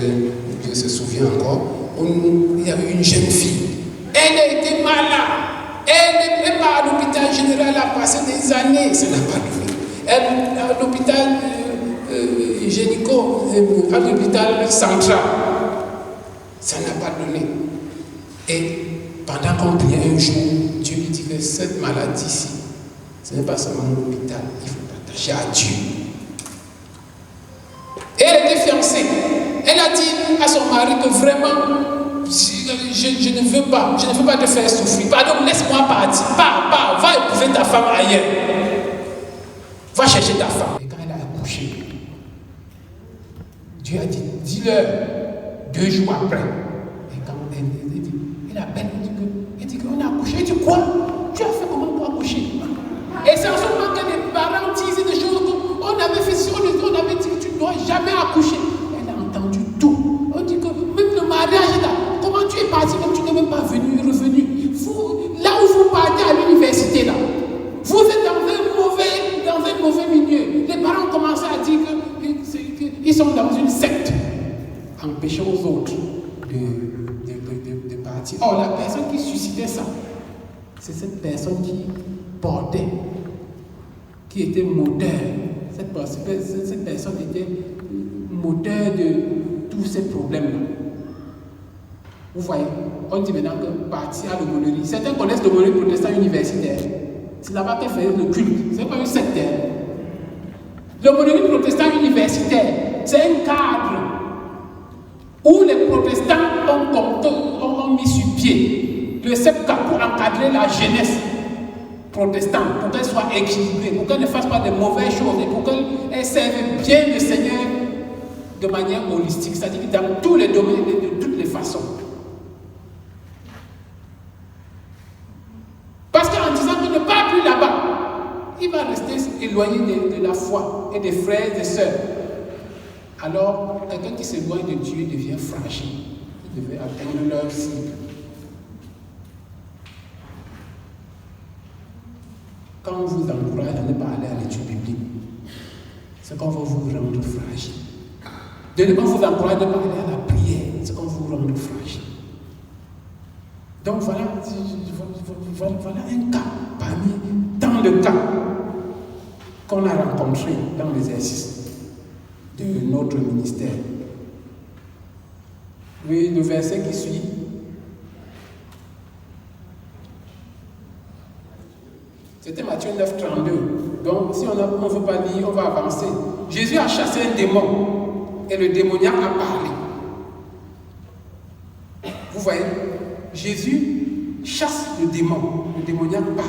se souvient encore. Il y avait une jeune fille. Elle a été malade. Elle n'est pas à l'hôpital général, elle a passé des années. Ça n'a pas donné. Elle à l'hôpital gynéco, à l'hôpital central. Ça n'a pas donné. Et pendant qu'on priait un jour, Dieu lui dit que cette maladie-ci, ce n'est pas seulement l'hôpital, il faut t'attacher à Dieu. Et elle était fiancée. Elle a dit à son mari que vraiment, je ne veux pas te faire souffrir. Pardon, laisse-moi partir. Pars, va épouser ta femme ailleurs. Va chercher ta femme. Et quand elle a accouché, Dieu a dit, dis-leur 2 jours après. Et quand elle appelle, elle dit qu'on a accouché. Elle dit quoi? Tu as fait comment pour accoucher? Et c'est en ce moment que les parents disaient des choses qu'on avait fait sur les autres, on avait dit que tu ne dois jamais accoucher. Elle a entendu tout. On dit que même le mariage là, comment tu es parti, même tu n'es même pas revenu. Vous, là où vous partez à l'université là, vous êtes dans un mauvais milieu. Les parents commencent à dire qu'ils sont dans une secte, empêchant aux autres de partir. Or, la personne qui suscitait ça, c'est cette personne qui portait, qui était moteur. Cette personne était moteur de tous ces problèmes-là. Vous voyez, on dit maintenant que partir à l'aumônerie. Certains connaissent l'aumônerie protestant universitaire. C'est là-bas qu'elle fait le culte. Ce n'est pas une secte. L'aumônerie protestant universitaire, c'est un cadre où les protestants ont mis sur pied le CEPCA pour encadrer la jeunesse protestante, pour qu'elle soit équilibrée, pour qu'elle ne fasse pas de mauvaises choses et pour qu'elle serve bien le Seigneur de manière holistique, c'est-à-dire dans tous les domaines et de toutes les façons. Parce qu'en disant qu'il ne part plus là-bas, il va rester éloigné de la foi et des frères et des sœurs. Alors, quelqu'un qui s'éloigne de Dieu devient fragile. Il devait atteindre leur cible. Quand on vous encourage à ne pas aller à l'étude biblique, c'est qu'on va vous rendre fragile. On vous encourage à ne pas aller à la prière, c'est qu'on vous rendre fragile. Donc voilà un cas parmi tant de cas qu'on a rencontrés dans l'exercice de notre ministère. Oui, le verset qui suit. C'était Matthieu 9, 32. Donc, si on ne veut pas lire, on va avancer. Jésus a chassé un démon et le démoniaque a parlé. Vous voyez, Jésus chasse le démoniaque parle.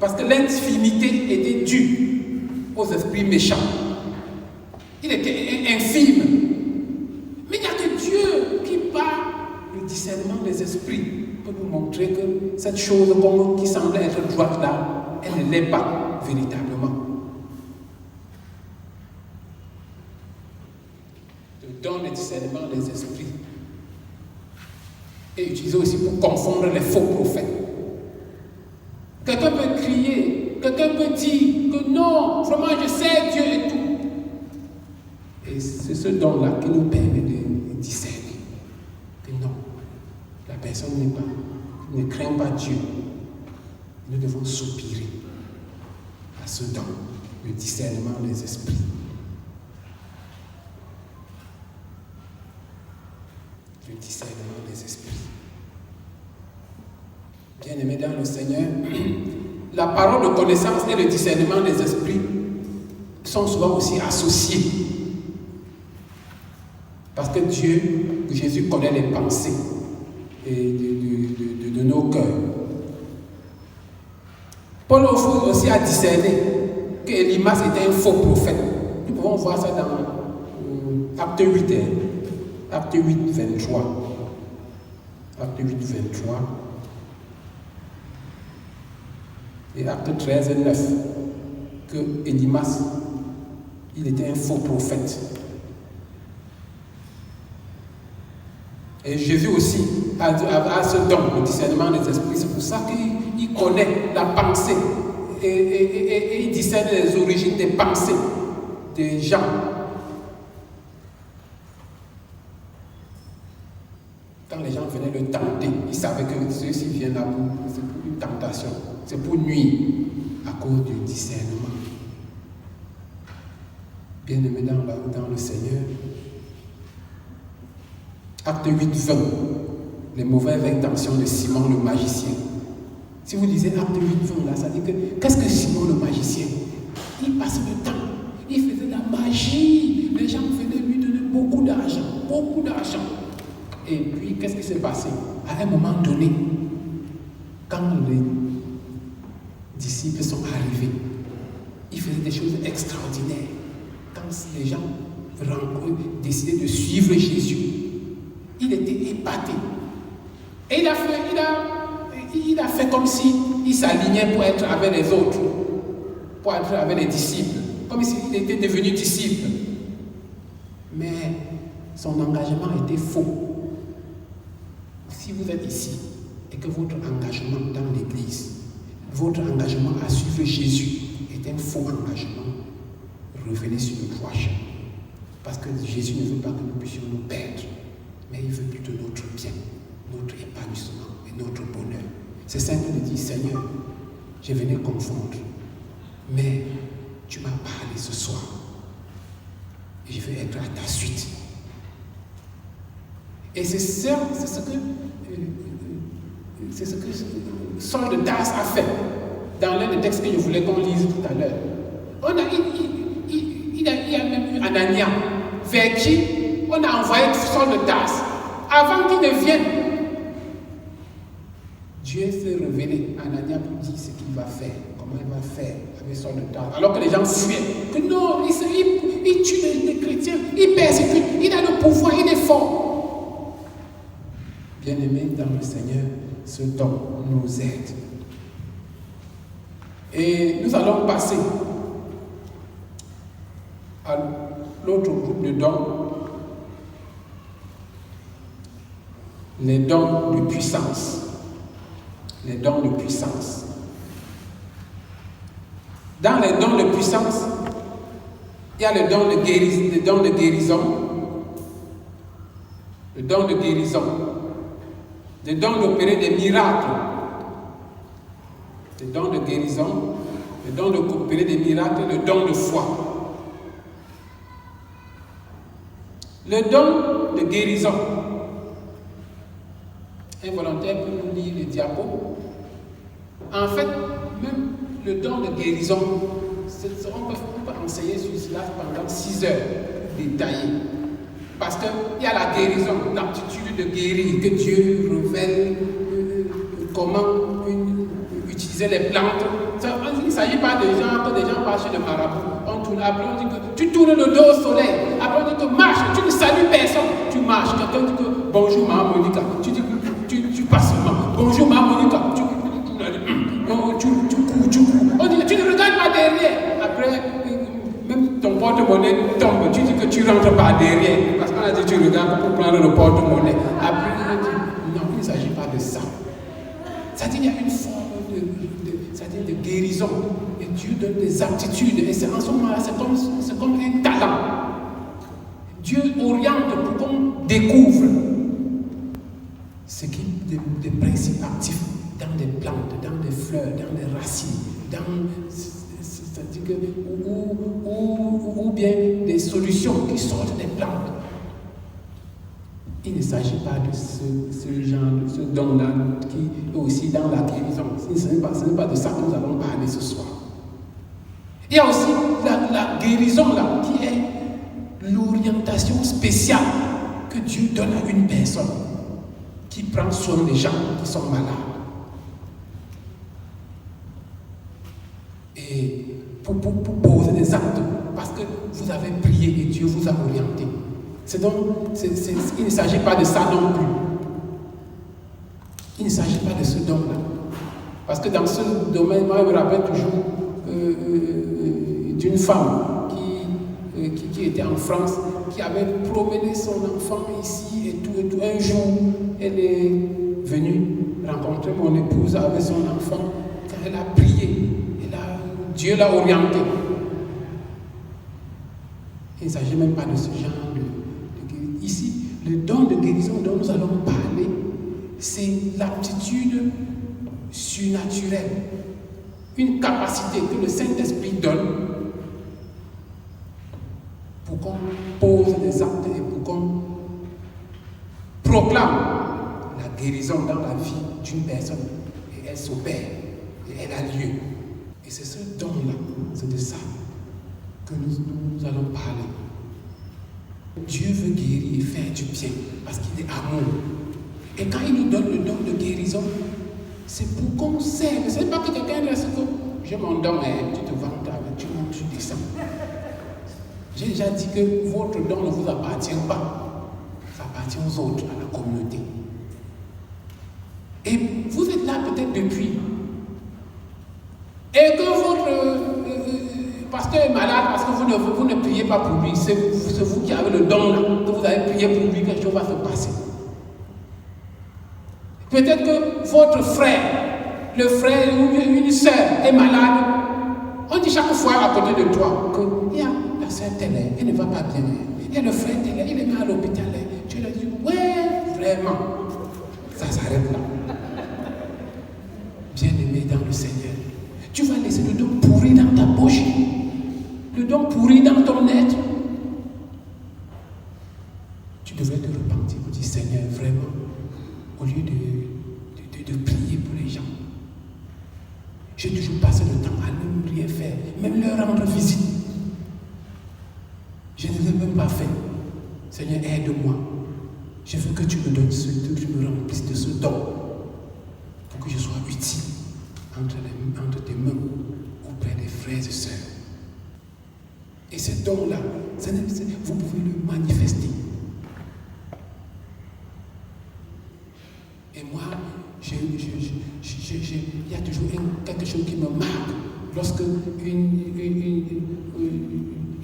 Parce que l'infimité était due aux esprits méchants. Il était infime. Mais il n'y a que Dieu qui, par le discernement des esprits, peut nous montrer que cette chose qui semblait être droite là, elle ne l'est pas véritablement. Le don de discernement des esprits est utilisé aussi pour confondre les faux prophètes. Quelqu'un peut crier, quelqu'un peut dire que non, vraiment je sais Dieu et tout. Et c'est ce don-là qui nous permet de discerner que non, la personne ne craint pas Dieu. Nous devons soupirer à ce don, le discernement des esprits. Le discernement des esprits. Bien-aimés dans le Seigneur, la parole de connaissance et le discernement des esprits sont souvent aussi associés. Parce que Jésus connaît les pensées de nos cœurs. Paul aussi a discerné que Élymas était un faux prophète. Nous pouvons voir ça dans Acte 8, Acte 8, 23. Acte 8, 23. Et Acte 13, 9. Que Élymas, il était un faux prophète. Et Jésus aussi a ce don, le discernement des esprits. C'est pour ça qu'il connaît la pensée et il discerne les origines des pensées des gens. Quand les gens venaient le tenter, il savait que ceux-ci viennent là c'est pour une tentation, c'est pour nuire à cause du discernement. Bien-aimés dans le Seigneur, Acte 8, 20, les mauvaises intentions de Simon le magicien. Si vous lisez Acte 8, 20, là, ça dit que qu'est-ce que Simon le magicien? Il passait le temps, il faisait la magie, les gens venaient lui donner beaucoup d'argent. Et puis, qu'est-ce qui s'est passé? À un moment donné, quand les disciples sont arrivés, il faisait des choses extraordinaires. Quand les gens décidaient de suivre Jésus, il était épaté. Et il a fait comme s'il s'alignait pour être avec les autres, pour être avec les disciples, comme s'il était devenu disciple. Mais son engagement était faux. Si vous êtes ici et que votre engagement dans l'Église, votre engagement à suivre Jésus est un faux engagement, revenez sur le prochain. Parce que Jésus ne veut pas que nous puissions nous perdre, mais il veut plutôt notre bien, notre épanouissement et notre bonheur. C'est simple de dire, Seigneur, je venais confondre, mais tu m'as parlé ce soir et je veux être à ta suite. Et c'est ce que Saul de Tarse a fait dans l'un des textes que je voulais qu'on lise tout à l'heure. Il y a même eu Anania, vers qui on a envoyé Saul de Tarse. Avant qu'il ne vienne, Dieu s'est révélé à Anania pour dire ce qu'il va faire, comment il va faire avec Saul de Tarse. Alors que les gens fuyaient, que non, il tue les chrétiens, il persécute, il a le pouvoir, il est fort. Bien-aimés dans le Seigneur, ce don nous aide. Et nous allons passer à l'autre groupe de dons, les dons de puissance. Les dons de puissance. Dans les dons de puissance, il y a le don de guérison, le don de guérison, le don d'opérer des miracles, le don de guérison, le don d'opérer des miracles, le don de foi. Le don de guérison. Un volontaire peut nous lire les diapos. En fait, même le don de guérison, on peut enseigner sur cela pendant 6 heures, détaillé. Parce qu'il y a la guérison, l'aptitude de guérir, que Dieu révèle comment utiliser les plantes. Il ne s'agit pas de gens, que des gens passent de marabout. Après on dit que tu tournes le dos au soleil. Après on dit que marche, tu ne salues personne. Tu marches, quelqu'un dit que bonjour maman Monica. Tu dis que tu passes seulement. Bonjour maman Monica. Tu cours. On dit que tu ne regardes pas derrière. Après, même ton porte-monnaie tombe. Tu dis que tu rentres par derrière. Parce qu'on a dit que tu regardes pour prendre le porte-monnaie. Après, on dit non, il ne s'agit pas de ça. C'est-à-dire qu'il y a une forme de guérison. Et Dieu donne des aptitudes. Et c'est en ce moment-là, c'est comme un talent. Dieu oriente pour qu'on découvre ce qui est des principes actifs dans des plantes, dans des fleurs, dans des racines, c'est-à-dire que, ou bien des solutions qui sortent des plantes. Il ne s'agit pas de ce genre, de ce don-là qui est aussi dans la guérison. Ce n'est pas de ça que nous allons parler ce soir. Il y a aussi la guérison là, qui est l'orientation spéciale que Dieu donne à une personne qui prend soin des gens qui sont malades. Et pour poser des actes, parce que vous avez prié et Dieu vous a orienté. Il ne s'agit pas de ça non plus. Il ne s'agit pas de ce don-là. Parce que dans ce domaine, moi je me rappelle toujours d'une femme qui était en France, qui avait promené son enfant ici et tout. Un jour, elle est venue rencontrer mon épouse avec son enfant. Quand elle a prié, Dieu l'a orienté. Il ne s'agit même pas de ce genre de ici, le don de guérison dont nous allons parler, c'est l'aptitude surnaturelle, une capacité que le Saint-Esprit donne pour qu'on pose des actes et pour qu'on proclame la guérison dans la vie d'une personne. Et elle s'opère, et elle a lieu. Et c'est ce don-là, c'est de ça que nous allons parler. Dieu veut guérir et faire du bien parce qu'il est amour. Et quand il nous donne le don de guérison, c'est pour qu'on serve. Ce n'est pas que quelqu'un reste comme j'ai mon don, tu te vantes avec, tu montes, tu descends. J'ai déjà dit que votre don ne vous appartient pas. Ça appartient aux autres, à la communauté. Et vous êtes là peut-être depuis. Et que votre pasteur est malade parce que vous ne priez pas pour lui. C'est vous qui avez le don là, que vous avez prié pour lui, quelque chose va se passer. Peut-être que votre frère, le frère ou une sœur est malade. On dit chaque fois à côté de toi que la sœur telle, elle ne va pas bien. Il y a le frère tel, il est mis à l'hôpital. Tu lui dis, ouais, vraiment. Ça s'arrête là. Bien-aimé dans le Seigneur. Tu vas laisser le don pourri dans ta poche, le don pourri dans ton être. Tu devrais te repentir pour dire, Seigneur, vraiment, au lieu de prier pour les gens, j'ai toujours passé le temps à ne rien faire, même leur rendre visite. Je ne l'ai même pas fait. Seigneur, aide-moi. Je veux que tu me donnes que tu me remplisses de ce don pour que je sois utile entre tes mains auprès des frères et sœurs. Et ce don-là, vous pouvez le manifester. Et moi, il y a toujours quelque chose qui me marque. Lorsque il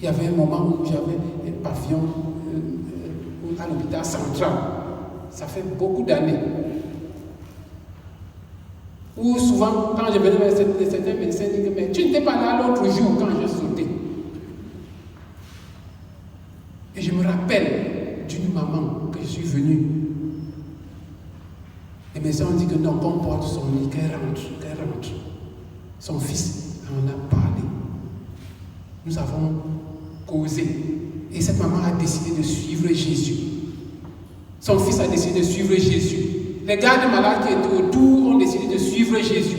y avait un moment où j'avais un pavillon à l'hôpital central. Ça fait beaucoup d'années. Ou souvent, quand je venais vers certains médecins, ils disaient, mais tu n'étais pas là l'autre jour quand j'ai sauté. Et je me rappelle d'une maman que je suis venue. Les médecins ont dit que non, qu'on porte son lit, qu'elle rentre. Son fils en a parlé. Nous avons causé. Et cette maman a décidé de suivre Jésus. Son fils a décidé de suivre Jésus. Les gardes malades qui étaient autour ont décidé de suivre Jésus.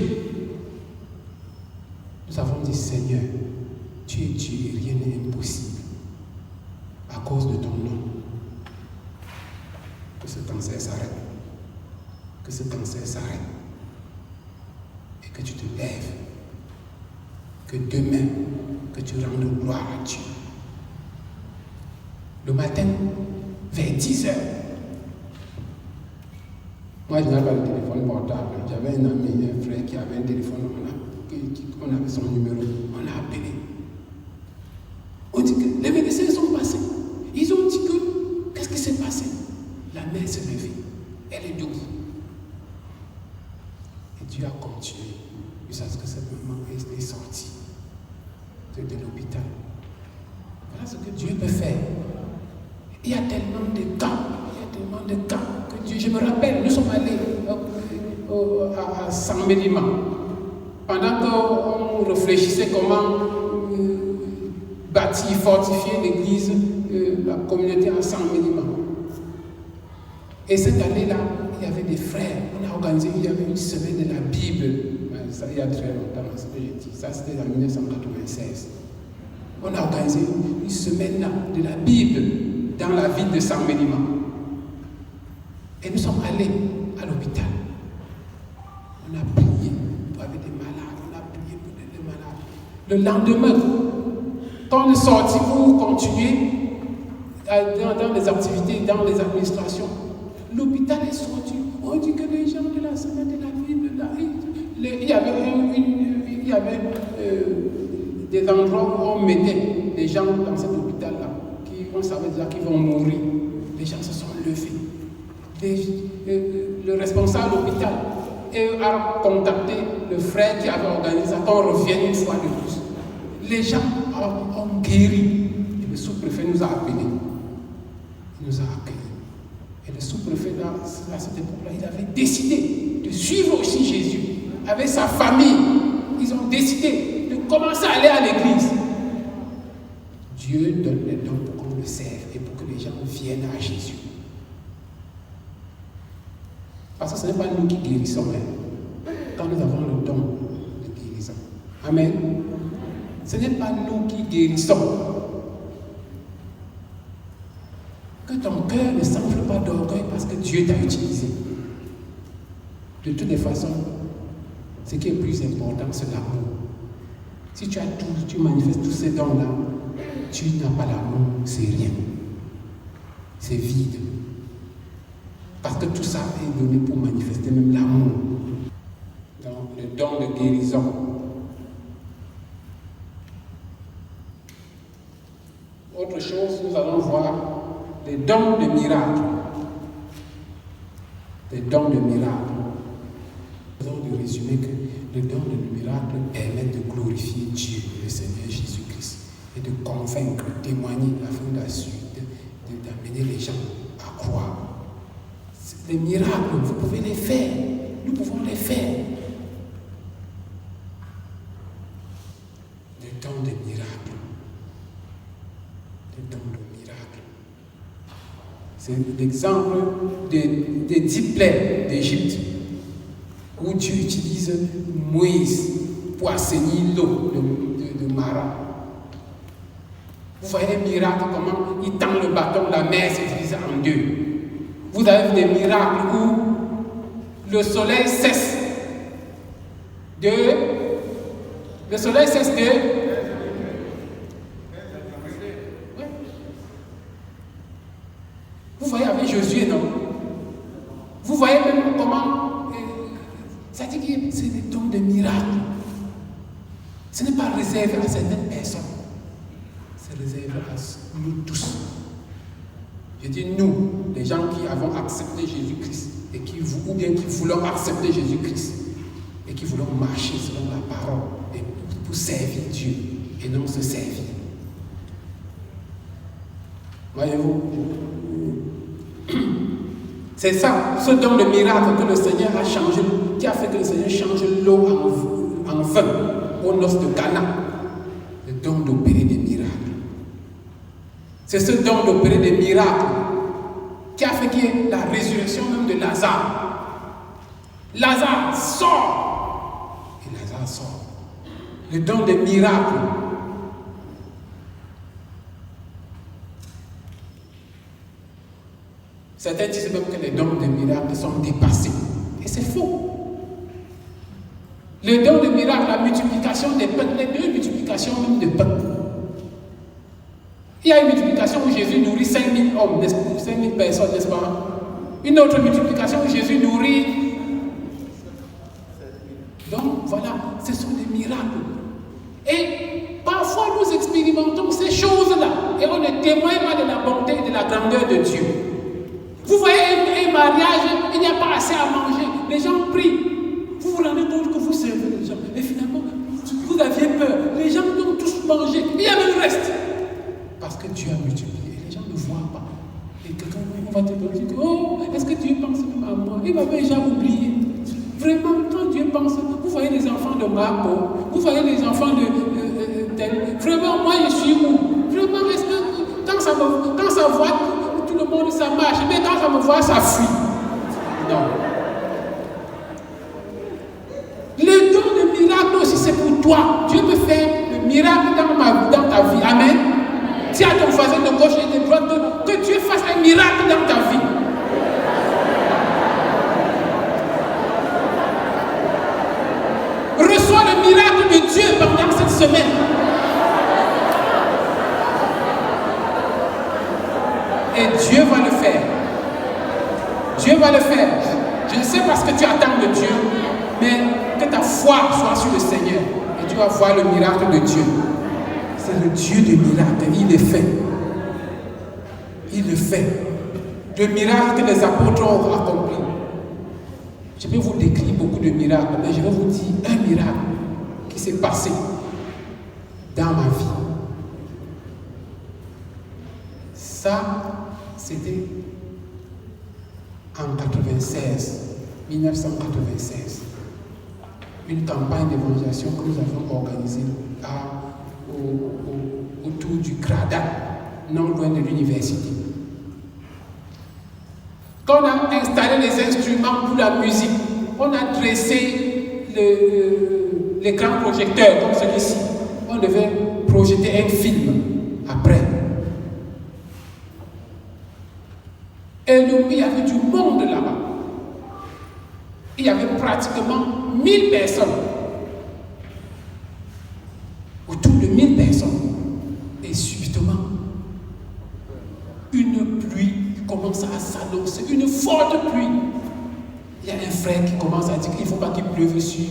nous avons dit, Seigneur, tu es Dieu et rien n'est impossible. À cause de ton nom, que ce cancer s'arrête. Que ce cancer s'arrête. Et que tu te lèves. Que demain, que tu rendes gloire à Dieu. Le matin, vers 10 heures. Moi, je n'avais pas de téléphone portable. J'avais un ami, un frère qui avait un téléphone. On avait son numéro. On a appelé. On dit que les médecins sont passés. Ils ont dit que, qu'est-ce qui s'est passé? La mère s'est levée. Elle est debout. Et Dieu a continué. Jusqu'à ce que cette maman est sortie de l'hôpital. Voilà ce que Dieu peut faire. Il y a tellement de cas. Que Dieu, je me rappelle, nous sommes allés à Saint-Mélima. Pendant qu'on réfléchissait comment bâtir, fortifier l'église, la communauté à Saint-Mélima. Et cette année-là, il y avait des frères. On a organisé, il y avait une semaine de la Bible. Ça, il y a très longtemps, ce que j'ai dit. Ça, c'était en 1996. On a organisé une semaine de la Bible dans la ville de Saint-Mélima. Et nous sommes allés à l'hôpital. On a prié pour avec des malades. On a prié pour les malades. Le lendemain, quand on est sorti pour continuer dans les activités, dans les administrations, l'hôpital est sorti. On dit que les gens de la semaine de la Bible, là, il y avait des endroits où on mettait des gens dans cet hôpital-là, on savait déjà qu'ils vont mourir. Les gens se sont levés. Le responsable de l'hôpital a contacté le frère qui avait organisé ça, qu'on revienne une fois de plus. Les gens ont guéri. Et le sous-préfet nous a appelés. Il nous a accueillis. Et le sous-préfet, à cette époque-là, il avait décidé de suivre aussi Jésus. Avec sa famille, ils ont décidé de commencer à aller à l'église. Dieu donne les dons pour qu'on le serve et pour que les gens viennent à Jésus. Parce que ce n'est pas nous qui guérissons, hein, quand nous avons le don de guérison. Amen. Ce n'est pas nous qui guérissons. Que ton cœur ne s'enfle pas d'orgueil parce que Dieu t'a utilisé. De toutes les façons, ce qui est plus important, c'est l'amour. Si tu as tout, tu manifestes tous ces dons-là, tu n'as pas l'amour, c'est rien. C'est vide. Parce que tout ça est donné pour manifester même l'amour. Donc, le don de guérison. Autre chose, nous allons voir les dons de miracle. Les dons de miracle. Nous allons de résumer que les dons de miracle permettent de glorifier Dieu, le Seigneur Jésus-Christ, et de convaincre, témoigner afin d'amener les gens à croire. Les miracles, vous pouvez les faire. Nous pouvons les faire. Les dons de miracle. Les dons de miracle. C'est l'exemple des 10 plaies d'Égypte, où Dieu utilise Moïse pour assainir l'eau de Mara. Vous voyez les miracles, comment il tend le bâton, la mer se divise en deux. Vous avez des miracles où le soleil cesse de... Le soleil cesse de... Oui. Vous voyez avec Josué, non? Vous voyez même comment... Ça dit que c'est des dons de miracles. Ce n'est pas réservé à certaines personnes. C'est réservé à nous tous. Je dis nous, les gens qui avons accepté Jésus-Christ et ou bien qui voulons accepter Jésus-Christ et qui voulons marcher selon la parole et pour servir Dieu et non se servir. Voyez-vous? C'est ça, ce don de miracle que le Seigneur a changé, qui a fait que le Seigneur change l'eau en vin aux noces de Cana. Le don d'opérer des miracles. C'est ce don d'opérer des miracles qui a fait qu'il y ait la résurrection même de Lazare. Lazare sort. Et Lazare sort. Le don des miracles. Certains disent même que les dons des miracles sont dépassés. Et c'est faux. Le don de miracle, la multiplication des pains, les deux multiplications même de pains. Il y a une multiplication où Jésus nourrit 5000 hommes, 5000 personnes, n'est-ce pas? Une autre multiplication où Jésus nourrit. Donc voilà, ce sont des miracles. Et parfois nous expérimentons ces choses-là et on ne témoigne pas de la bonté et de la grandeur de Dieu. Vous voyez un mariage, il n'y a pas assez à manger, les gens prient. Vous vous rendez compte que vous servez les gens et finalement vous aviez peur, les gens ont tous mangé, il y a même le reste. Parce que Dieu a multiplié, les gens ne voient pas. Et quelqu'un va te dire, oh, est-ce que Dieu pense même à moi? Il m'avait déjà oublié. Vraiment, quand Dieu pense, vous voyez les enfants de Marco, vous voyez les enfants de tel. Vraiment, moi je suis où? Vraiment, est-ce que quand ça voit tout le monde, ça marche, mais quand ça me voit, ça fuit. Non. Le don de miracle aussi, c'est pour toi. Dieu peut faire le miracle dans ta vie. Amen. Dis à ton voisin de gauche et de droite que Dieu fasse un miracle dans ta vie. Reçois le miracle de Dieu pendant cette semaine. Et Dieu va le faire. Dieu va le faire. Je ne sais pas ce que tu attends de Dieu, mais que ta foi soit sur le Seigneur et tu vas voir le miracle de Dieu. C'est le Dieu du miracle, il le fait. Il le fait. Le miracle que les apôtres ont accompli. Je vais vous décrire beaucoup de miracles, mais je vais vous dire un miracle qui s'est passé dans ma vie. Ça, c'était en 1996. Une campagne d'évangélisation que nous avons organisée autour du Crada, non loin de l'université. Quand on a installé les instruments pour la musique, on a dressé l'écran projecteur comme celui-ci. On devait projeter un film après. Et il y avait du monde là-bas. Il y avait pratiquement 1000 personnes. Autour de 1000 personnes. Et subitement, une pluie commence à s'annoncer, une forte pluie. Il y a un frère qui commence à dire qu'il ne faut pas qu'il pleuve sur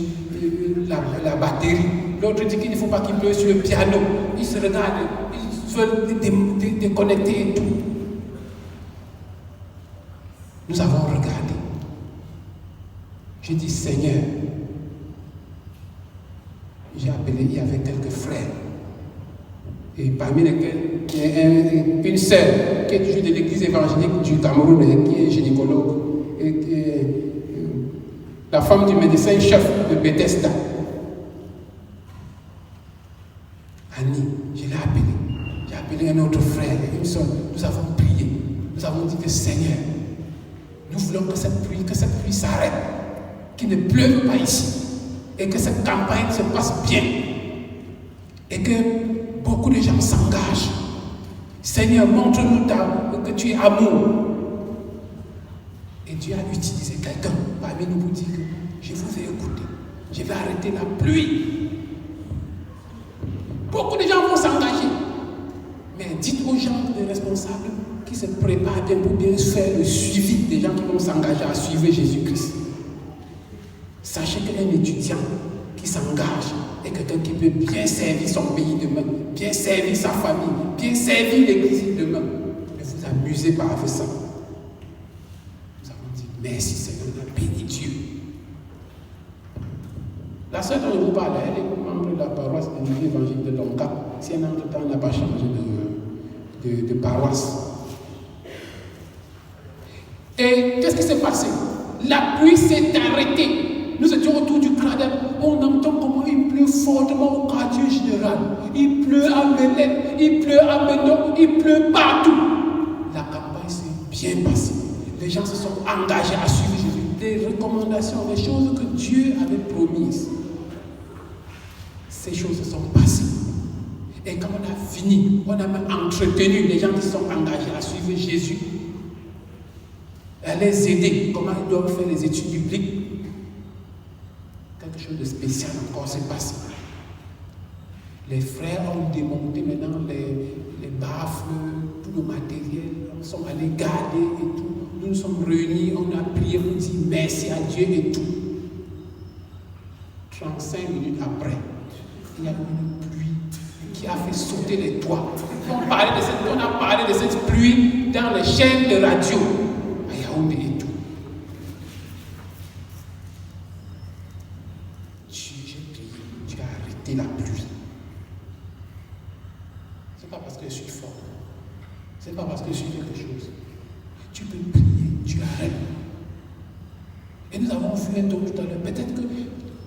la batterie. L'autre dit qu'il ne faut pas qu'il pleuve sur le piano. Ils se regardent, ils veulent déconnecter et tout. Nous avons regardé. J'ai dit, Seigneur, j'ai appelé, il y avait quelques frères. Et parmi lesquels, il y a une sœur qui est toujours de l'église évangélique du Cameroun et qui est gynécologue. Et la femme du médecin-chef de Bethesda. Annie, je l'ai appelé. J'ai appelé un autre frère et une sœur. Nous avons prié. Nous avons dit que Seigneur, nous voulons que cette pluie s'arrête, qu'il ne pleuve pas ici, et que cette campagne se passe bien, et que beaucoup de gens s'engagent. Seigneur, montre-nous que tu es amour. Et Dieu a utilisé quelqu'un parmi nous pour dire que je vous ai écouté, je vais arrêter la pluie. Beaucoup de gens vont s'engager, mais dites aux gens, les responsables, qui se préparent bien pour bien faire le suivi des gens qui vont s'engager à suivre Jésus-Christ. Sachez qu'un étudiant qui s'engage est quelqu'un qui peut bien servir son pays demain, bien servir sa famille, bien servir l'église demain. Ne vous amusez pas avec ça. Nous avons dit merci Seigneur, on a béni Dieu. La sœur dont je vous parle, elle est membre de la paroisse de l'église évangélique de Lonka. Si un autre temps n'a pas changé de paroisse. Et qu'est-ce qui s'est passé? La pluie s'est arrêtée. Nous étions autour du Cradel. On entend comment il pleut fortement au quartier général. Il pleut à Melette, il pleut à Menon, il pleut partout. La campagne s'est bien passée. Les gens se sont engagés à suivre Jésus. Les recommandations, les choses que Dieu avait promises ces choses se sont passées. Et quand on a fini, on a même entretenu les gens qui sont engagés à suivre Jésus, à les aider, comment ils doivent faire les études bibliques. Quelque chose de spécial encore s'est passé. Les frères ont démonté maintenant les baffles, tout le matériel, nous sommes allés garder et tout. Nous nous sommes réunis, on a prié, on dit merci à Dieu et tout. 35 minutes après, il y a eu une pluie qui a fait sauter les toits. On a parlé de cette pluie dans les chaînes de radio à Yaoundé et tout. J'ai prié, Dieu a arrêté la pluie. C'est pas parce que je suis fort, c'est pas parce que je suis quelque chose. Tu peux prier, Dieu arrête. Et nous avons vu un don tout à l'heure. Peut-être que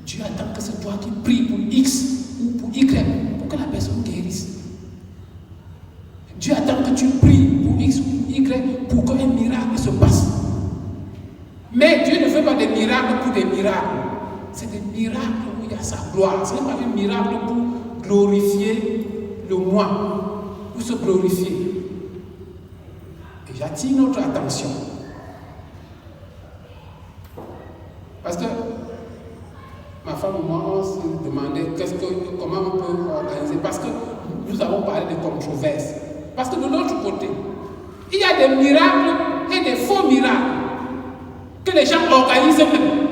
Dieu attend que c'est toi qui pries pour X ou pour Y, pour que la personne guérisse. Dieu attend que tu pries pour X ou Y, pour qu'un miracle se passe. Mais Dieu ne fait pas des miracles pour des miracles. C'est des miracles où il y a sa gloire. Ce n'est pas un miracle pour glorifier le moi, pour se glorifier. Et j'attire notre attention. Parce que ma femme et moi, on se demandait comment on peut organiser. Parce que nous avons parlé de controverses. Parce que de l'autre côté, il y a des miracles et des faux miracles que les gens organisent eux-mêmes.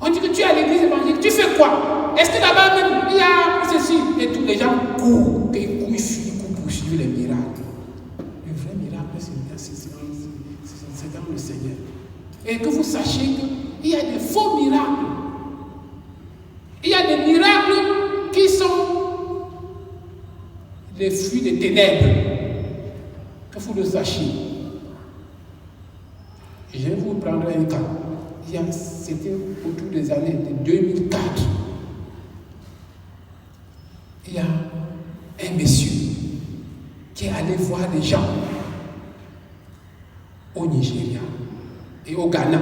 On dit que tu es à l'église évangélique, tu fais quoi? Est-ce que là-bas même il y a ceci? Et tous les gens courent, ils fuient pour suivre les miracles. Le vrai miracle, c'est dans le Seigneur. Et que vous sachiez qu'il y a des faux miracles. Il y a des miracles qui sont les fruits des ténèbres. Que vous le sachiez. Je vais vous prendre un cas. C'était autour des années de 2004. Il y a un monsieur qui est allé voir des gens au Nigeria et au Ghana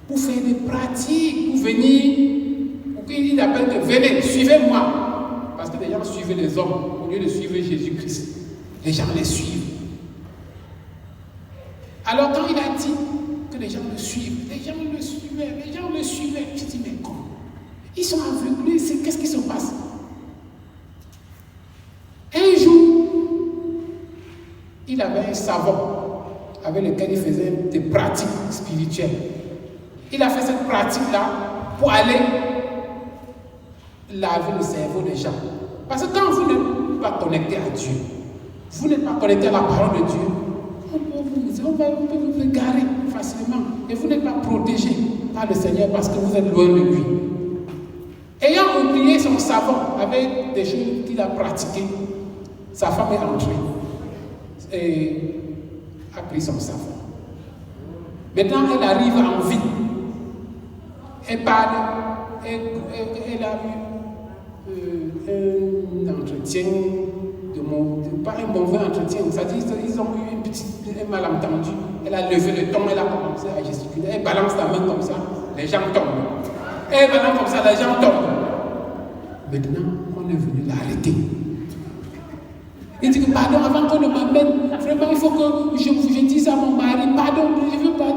pour faire des pratiques, pour venir, pour qu'il appelle que venez, suivez-moi. Parce que les gens suivaient les hommes au lieu de suivre Jésus-Christ. Les gens les suivent. Alors quand il a dit que les gens le suivent, les gens le suivaient, je dis mais comment? Ils sont aveuglés, qu'est-ce qui se passe? Un jour, il avait un savon avec lequel il faisait des pratiques spirituelles. Il a fait cette pratique-là pour aller laver le cerveau des gens. Parce que quand vous n'êtes pas connecté à Dieu, vous n'êtes pas connecté à la parole de Dieu, on peut vous égarer facilement. Et vous n'êtes pas protégé par le Seigneur parce que vous êtes loin de lui. Ayant oublié son savon avec des choses qu'il a pratiquées, sa femme est entrée et a pris son savon. Maintenant, elle arrive en vie. Elle parle, elle a eu un entretien, pas un mauvais entretien, c'est-à-dire qu'ils ont eu un malentendu. Elle a levé le ton, elle a commencé à gesticuler. Elle balance la main comme ça, les gens tombent. Elle balance comme ça, les gens tombent. Maintenant, on est venu l'arrêter. Il dit que pardon, avant qu'on ne m'amène, vraiment il faut que je dise à mon mari, pardon, je ne veux pas.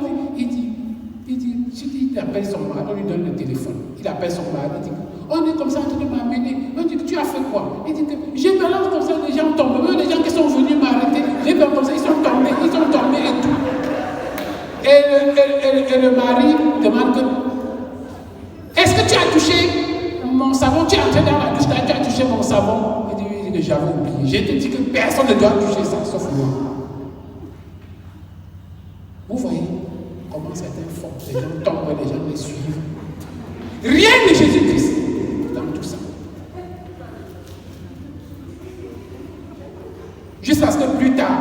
Il appelle son mari, on lui donne le téléphone. Il appelle son mari, il dit on est comme ça en train de m'amener. On dit que tu as fait quoi? Il dit que je balance comme ça, les gens tombent. Même les gens qui sont venus m'arrêter, je balance comme ça, ils sont tombés et tout. Et le mari demande que est-ce que tu as touché mon savon? Tu es entré dans la douche, tu as touché mon savon? Il dit que j'avais oublié. Je te dis que personne ne doit toucher ça, sauf moi. Vous voyez comment c'est un fort. Les gens tombent, les gens les suivent. Rien de Jésus-Christ dans tout ça. Jusqu'à ce que plus tard,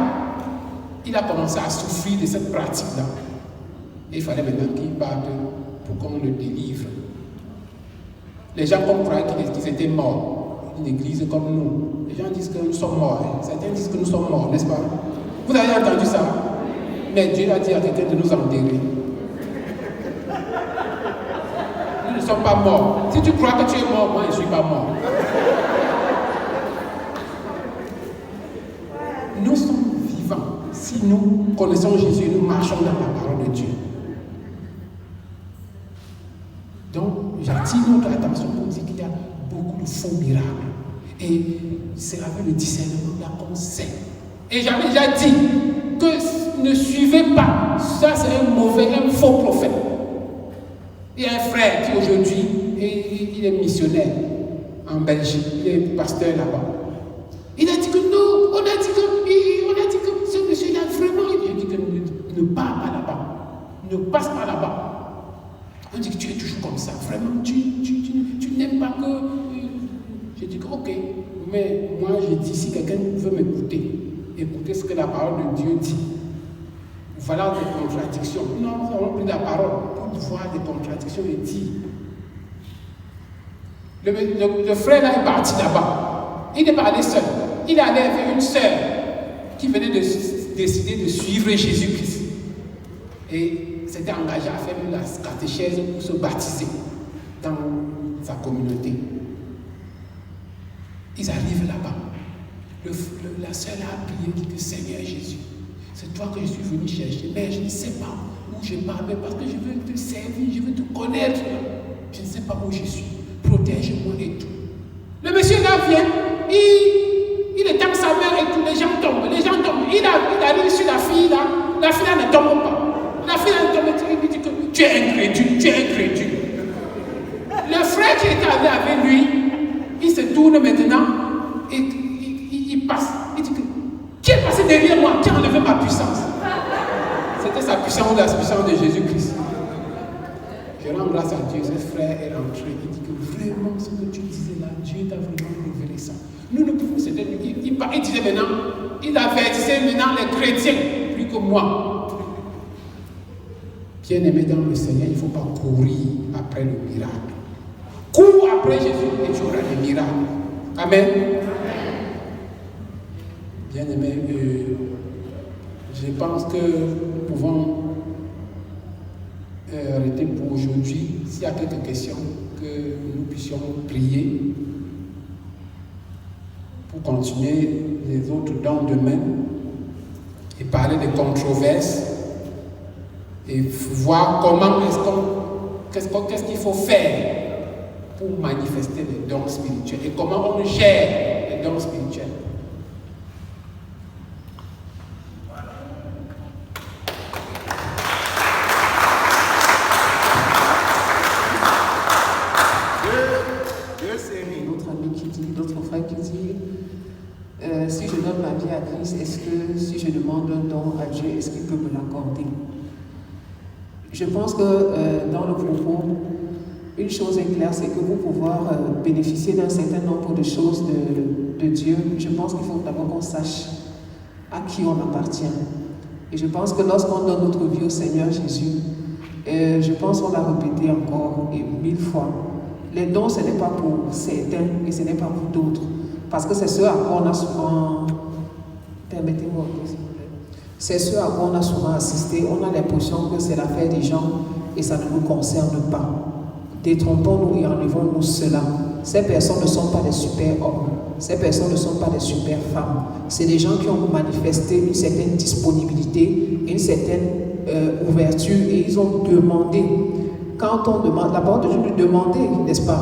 il a commencé à souffrir de cette pratique-là. Et il fallait maintenant qu'il parte pour qu'on le délivre. Les gens croyaient qu'ils étaient morts. Une église comme nous. Les gens disent que nous sommes morts. Certains disent que nous sommes morts, n'est-ce pas? Vous avez entendu ça? Mais Dieu a dit à quelqu'un de nous enterrer. Nous ne ne sommes pas morts. Si tu crois que tu es mort, moi je ne suis pas mort. Nous sommes vivants. Si nous connaissons Jésus, nous marchons dans la parole de Dieu. Donc, j'attire notre attention pour dire qu'il y a beaucoup de faux miracles. Et c'est avec le discernement là qu'on sait. Et j'avais déjà dit que ne suivez pas. Ça, c'est un faux prophète. Il y a un frère qui aujourd'hui, il est missionnaire en Belgique. Il est pasteur là-bas. Il a dit que non, on a dit que ce monsieur-là vraiment, il a dit que ne pars pas là-bas. Ne passe pas là-bas. On dit que tu es toujours comme ça. Vraiment, tu n'aimes pas que... J'ai dit que ok, mais moi j'ai dit si quelqu'un veut m'écouter, écoutez ce que la parole de Dieu dit. Voilà des contradictions. Non, nous avons pris la parole pour voir des contradictions et dire. Le frère là est parti là-bas. Il n'est pas allé seul. Il est allé avec une sœur qui venait de décider de suivre Jésus-Christ. Et s'était engagé à faire la catéchèse pour se baptiser dans sa communauté. Ils arrivent là-bas. La sœur a prié, dit que Seigneur Jésus, c'est toi que je suis venu chercher, mais je ne sais pas où je pars, mais parce que je veux te servir, je veux te connaître. Je ne sais pas où je suis. Protège-moi et tout. Le monsieur là vient, il est dans sa mère et tout, les gens tombent. Il arrive sur la fille là ne tombe pas. La fille là ne tombe pas, il lui dit que tu es incrédule. Le frère qui était allé avec lui, il se tourne maintenant et il passe. Il dit que qui est passé derrière moi, qui a enlevé ma puissance? C'était sa puissance ou la puissance de Jésus-Christ. Je rends grâce à Dieu, ce frère est rentré. Il dit que vraiment ce que tu disais là, Dieu t'a vraiment révélé ça. Nous ne pouvons se dire, il disait maintenant, il avertissait maintenant les chrétiens, plus que moi. Bien-aimé dans le Seigneur, il ne faut pas courir après le miracle. Cours après Jésus et tu auras des miracles. Amen. Bien-aimé, je pense que nous pouvons arrêter pour aujourd'hui. S'il y a quelques questions, que nous puissions prier pour continuer les autres dons demain et parler des controverses et voir comment qu'est-ce qu'il faut faire pour manifester les dons spirituels et comment on gère les dons spirituels. Notre frère qui dit si je donne ma vie à Christ, est-ce que si je demande un don à Dieu, est-ce qu'il peut me l'accorder? Je pense que dans le propos, une chose est claire, c'est que pour pouvoir bénéficier d'un certain nombre de choses de Dieu, je pense qu'il faut d'abord qu'on sache à qui on appartient. Et je pense que lorsqu'on donne notre vie au Seigneur Jésus, je pense qu'on l'a répété encore et 1000 fois, les dons, ce n'est pas pour certains et ce n'est pas pour d'autres. Parce que c'est ce à quoi on a souvent... Permettez-moi, s'il vous plaît. C'est ce à quoi on a souvent assisté. On a l'impression que c'est l'affaire des gens et ça ne nous concerne pas. Détrompons-nous et enlevons-nous cela. Ces personnes ne sont pas des super hommes. Ces personnes ne sont pas des super femmes. C'est des gens qui ont manifesté une certaine disponibilité, une certaine ouverture et ils ont demandé. Quand on demande, la parole de Dieu nous demandait, n'est-ce pas?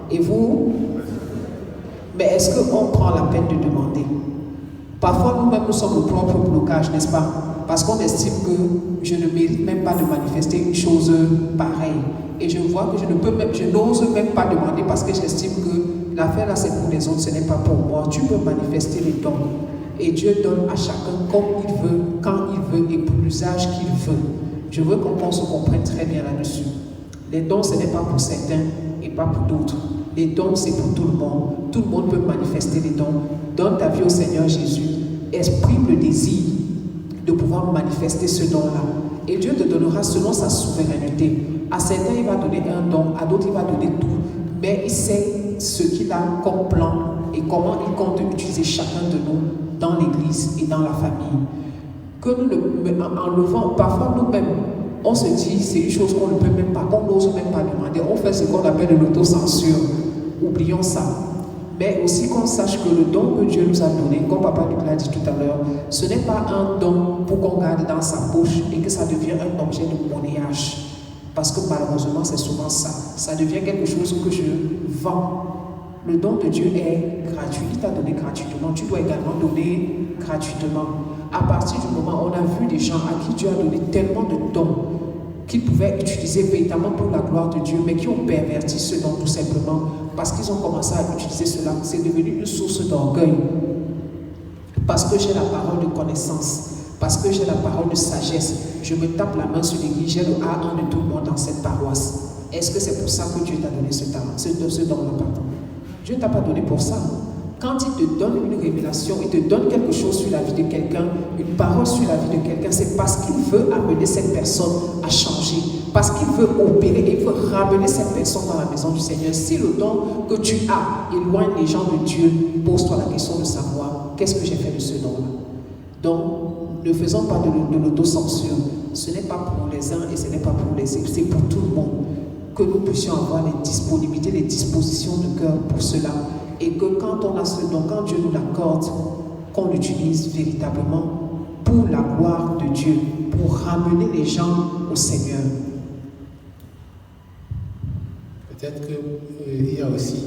Et vous, mais est-ce qu'on prend la peine de demander? Parfois, nous-mêmes, nous sommes le propre blocage, n'est-ce pas? Parce qu'on estime que je ne mérite même pas de manifester une chose pareille. Et je vois que je n'ose même pas demander parce que j'estime que l'affaire là, c'est pour les autres, ce n'est pas pour moi. Tu peux manifester les dons. Et Dieu donne à chacun comme il veut, quand il veut et pour l'usage qu'il veut. Je veux qu'on se comprenne très bien là-dessus. Les dons, ce n'est pas pour certains et pas pour d'autres. Les dons, c'est pour tout le monde. Tout le monde peut manifester les dons. Donne ta vie au Seigneur Jésus. Exprime le désir de pouvoir manifester ce don-là. Et Dieu te donnera selon sa souveraineté. À certains, il va donner un don, à d'autres, il va donner tout. Mais il sait ce qu'il a comme plan et comment il compte utiliser chacun de nous dans l'Église et dans la famille. Que nous enlevons, parfois nous-mêmes, on se dit c'est une chose qu'on ne peut même pas, qu'on n'ose même pas demander. On fait ce qu'on appelle de l'autocensure. Oublions ça. Mais aussi qu'on sache que le don que Dieu nous a donné, comme Papa nous l'a dit tout à l'heure, ce n'est pas un don pour qu'on garde dans sa poche et que ça devienne un objet de monnayage. Parce que malheureusement, c'est souvent ça. Ça devient quelque chose que je vends. Le don de Dieu est gratuit. Il t'a donné gratuitement. Tu dois également donner gratuitement. À partir du moment où on a vu des gens à qui Dieu a donné tellement de dons qu'ils pouvaient utiliser véritablement pour la gloire de Dieu, mais qui ont perverti ce don tout simplement parce qu'ils ont commencé à utiliser cela. C'est devenu une source d'orgueil. Parce que j'ai la parole de connaissance, parce que j'ai la parole de sagesse, je me tape la main sur l'église, j'ai le A1 de tout le monde dans cette paroisse. Est-ce que c'est pour ça que Dieu t'a donné ce talent, ce don-là, pardon? Dieu ne t'a pas donné pour ça. Quand il te donne une révélation, il te donne quelque chose sur la vie de quelqu'un, une parole sur la vie de quelqu'un, c'est parce qu'il veut amener cette personne à changer, parce qu'il veut opérer, il veut ramener cette personne dans la maison du Seigneur. Si le don que tu as éloigne les gens de Dieu, pose-toi la question de savoir qu'est-ce que j'ai fait de ce don-là. Donc, ne faisons pas de l'autocensure. Ce n'est pas pour les uns et ce n'est pas pour les autres, c'est pour tout le monde. Que nous puissions avoir les disponibilités, les dispositions de cœur pour cela. Et que quand on a ce don, quand Dieu nous l'accorde, qu'on l'utilise véritablement pour la gloire de Dieu, pour ramener les gens au Seigneur. Peut-être qu'il y a aussi,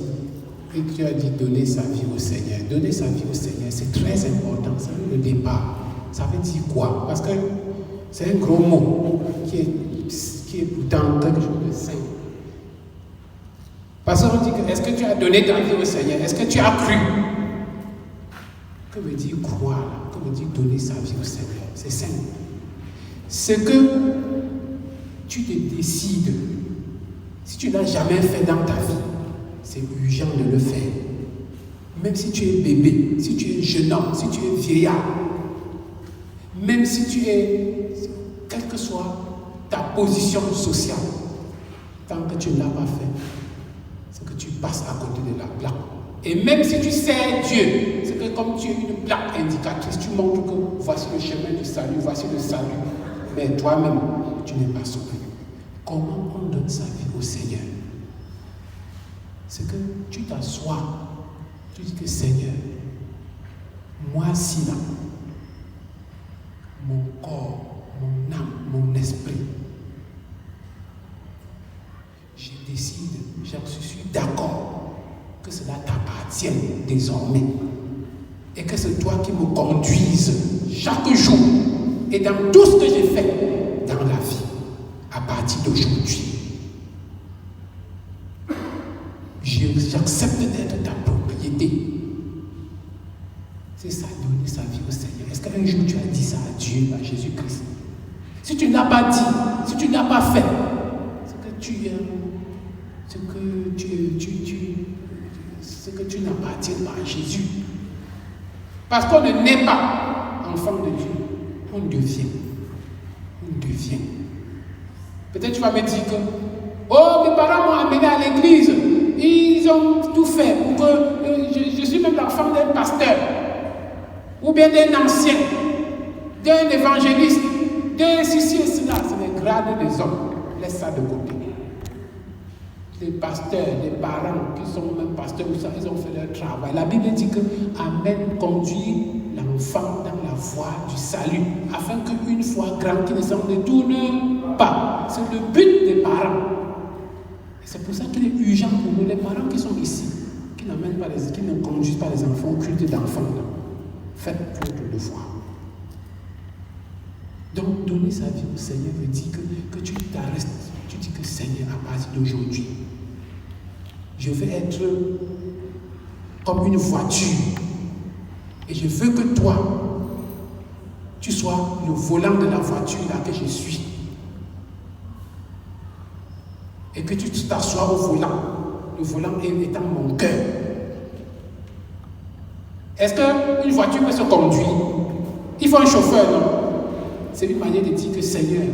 que Dieu a dit donner sa vie au Seigneur. Donner sa vie au Seigneur, c'est très important, c'est le départ. Ça veut dire quoi? Parce que c'est un gros mot qui est pourtant quelque chose de saint. Parce qu'on dit que est-ce que tu as donné ta vie au Seigneur? Est-ce que tu as cru? Que veut dire croire? Que veut dire donner sa vie au Seigneur? C'est simple. Ce que tu te décides, si tu n'as jamais fait dans ta vie, c'est urgent de le faire. Même si tu es bébé, si tu es jeune homme, si tu es vieillard, même si tu es, quelle que soit ta position sociale, tant que tu ne l'as pas fait, c'est que tu passes à côté de la plaque. Et même si tu sais Dieu, c'est que comme tu es une plaque indicatrice, tu montres que voici le chemin du salut, voici le salut. Mais toi-même, tu n'es pas sauvé. Comment on donne sa vie au Seigneur? C'est que tu t'assois, tu dis que Seigneur, moi si là, mon corps, mon âme, mon esprit, je décide, je suis d'accord que cela t'appartienne désormais et que c'est toi qui me conduises chaque jour et dans tout ce que j'ai fait dans la vie à partir d'aujourd'hui. J'accepte d'être ta propriété. C'est ça, donner sa vie au Seigneur. Est-ce qu'un jour tu as dit ça à Dieu, à Jésus-Christ? Si tu n'as pas dit, si tu n'as pas fait, c'est que tu n'appartiens pas à Jésus. Parce qu'on ne naît pas enfant de Dieu, on devient. On devient. Peut-être tu vas me dire que, oh, mes parents m'ont amené à l'église, ils ont tout fait pour que je suis même l'enfant d'un pasteur, ou bien d'un ancien, d'un évangéliste, d'un ceci et cela. C'est les grades des hommes. Laisse ça de côté. Les pasteurs, les parents qui sont même pasteurs, ils ont fait leur travail. La Bible dit que Amen conduit l'enfant dans la voie du salut, afin qu'une fois grand, qu'il ne s'en détourne pas. C'est le but des parents. Et c'est pour ça qu'il est urgent pour nous, les parents qui sont ici, qui ne conduisent pas les enfants au culte d'enfants. Faites votre devoir. Donc, donner sa vie au Seigneur veut dire que tu t'arrêtes. Tu dis que Seigneur, à partir d'aujourd'hui, je veux être comme une voiture. Et je veux que toi, tu sois le volant de la voiture là que je suis. Et que tu t'assois au volant. Le volant étant mon cœur. Est-ce qu'une voiture peut se conduire? Il faut un chauffeur, non? C'est une manière de dire que Seigneur,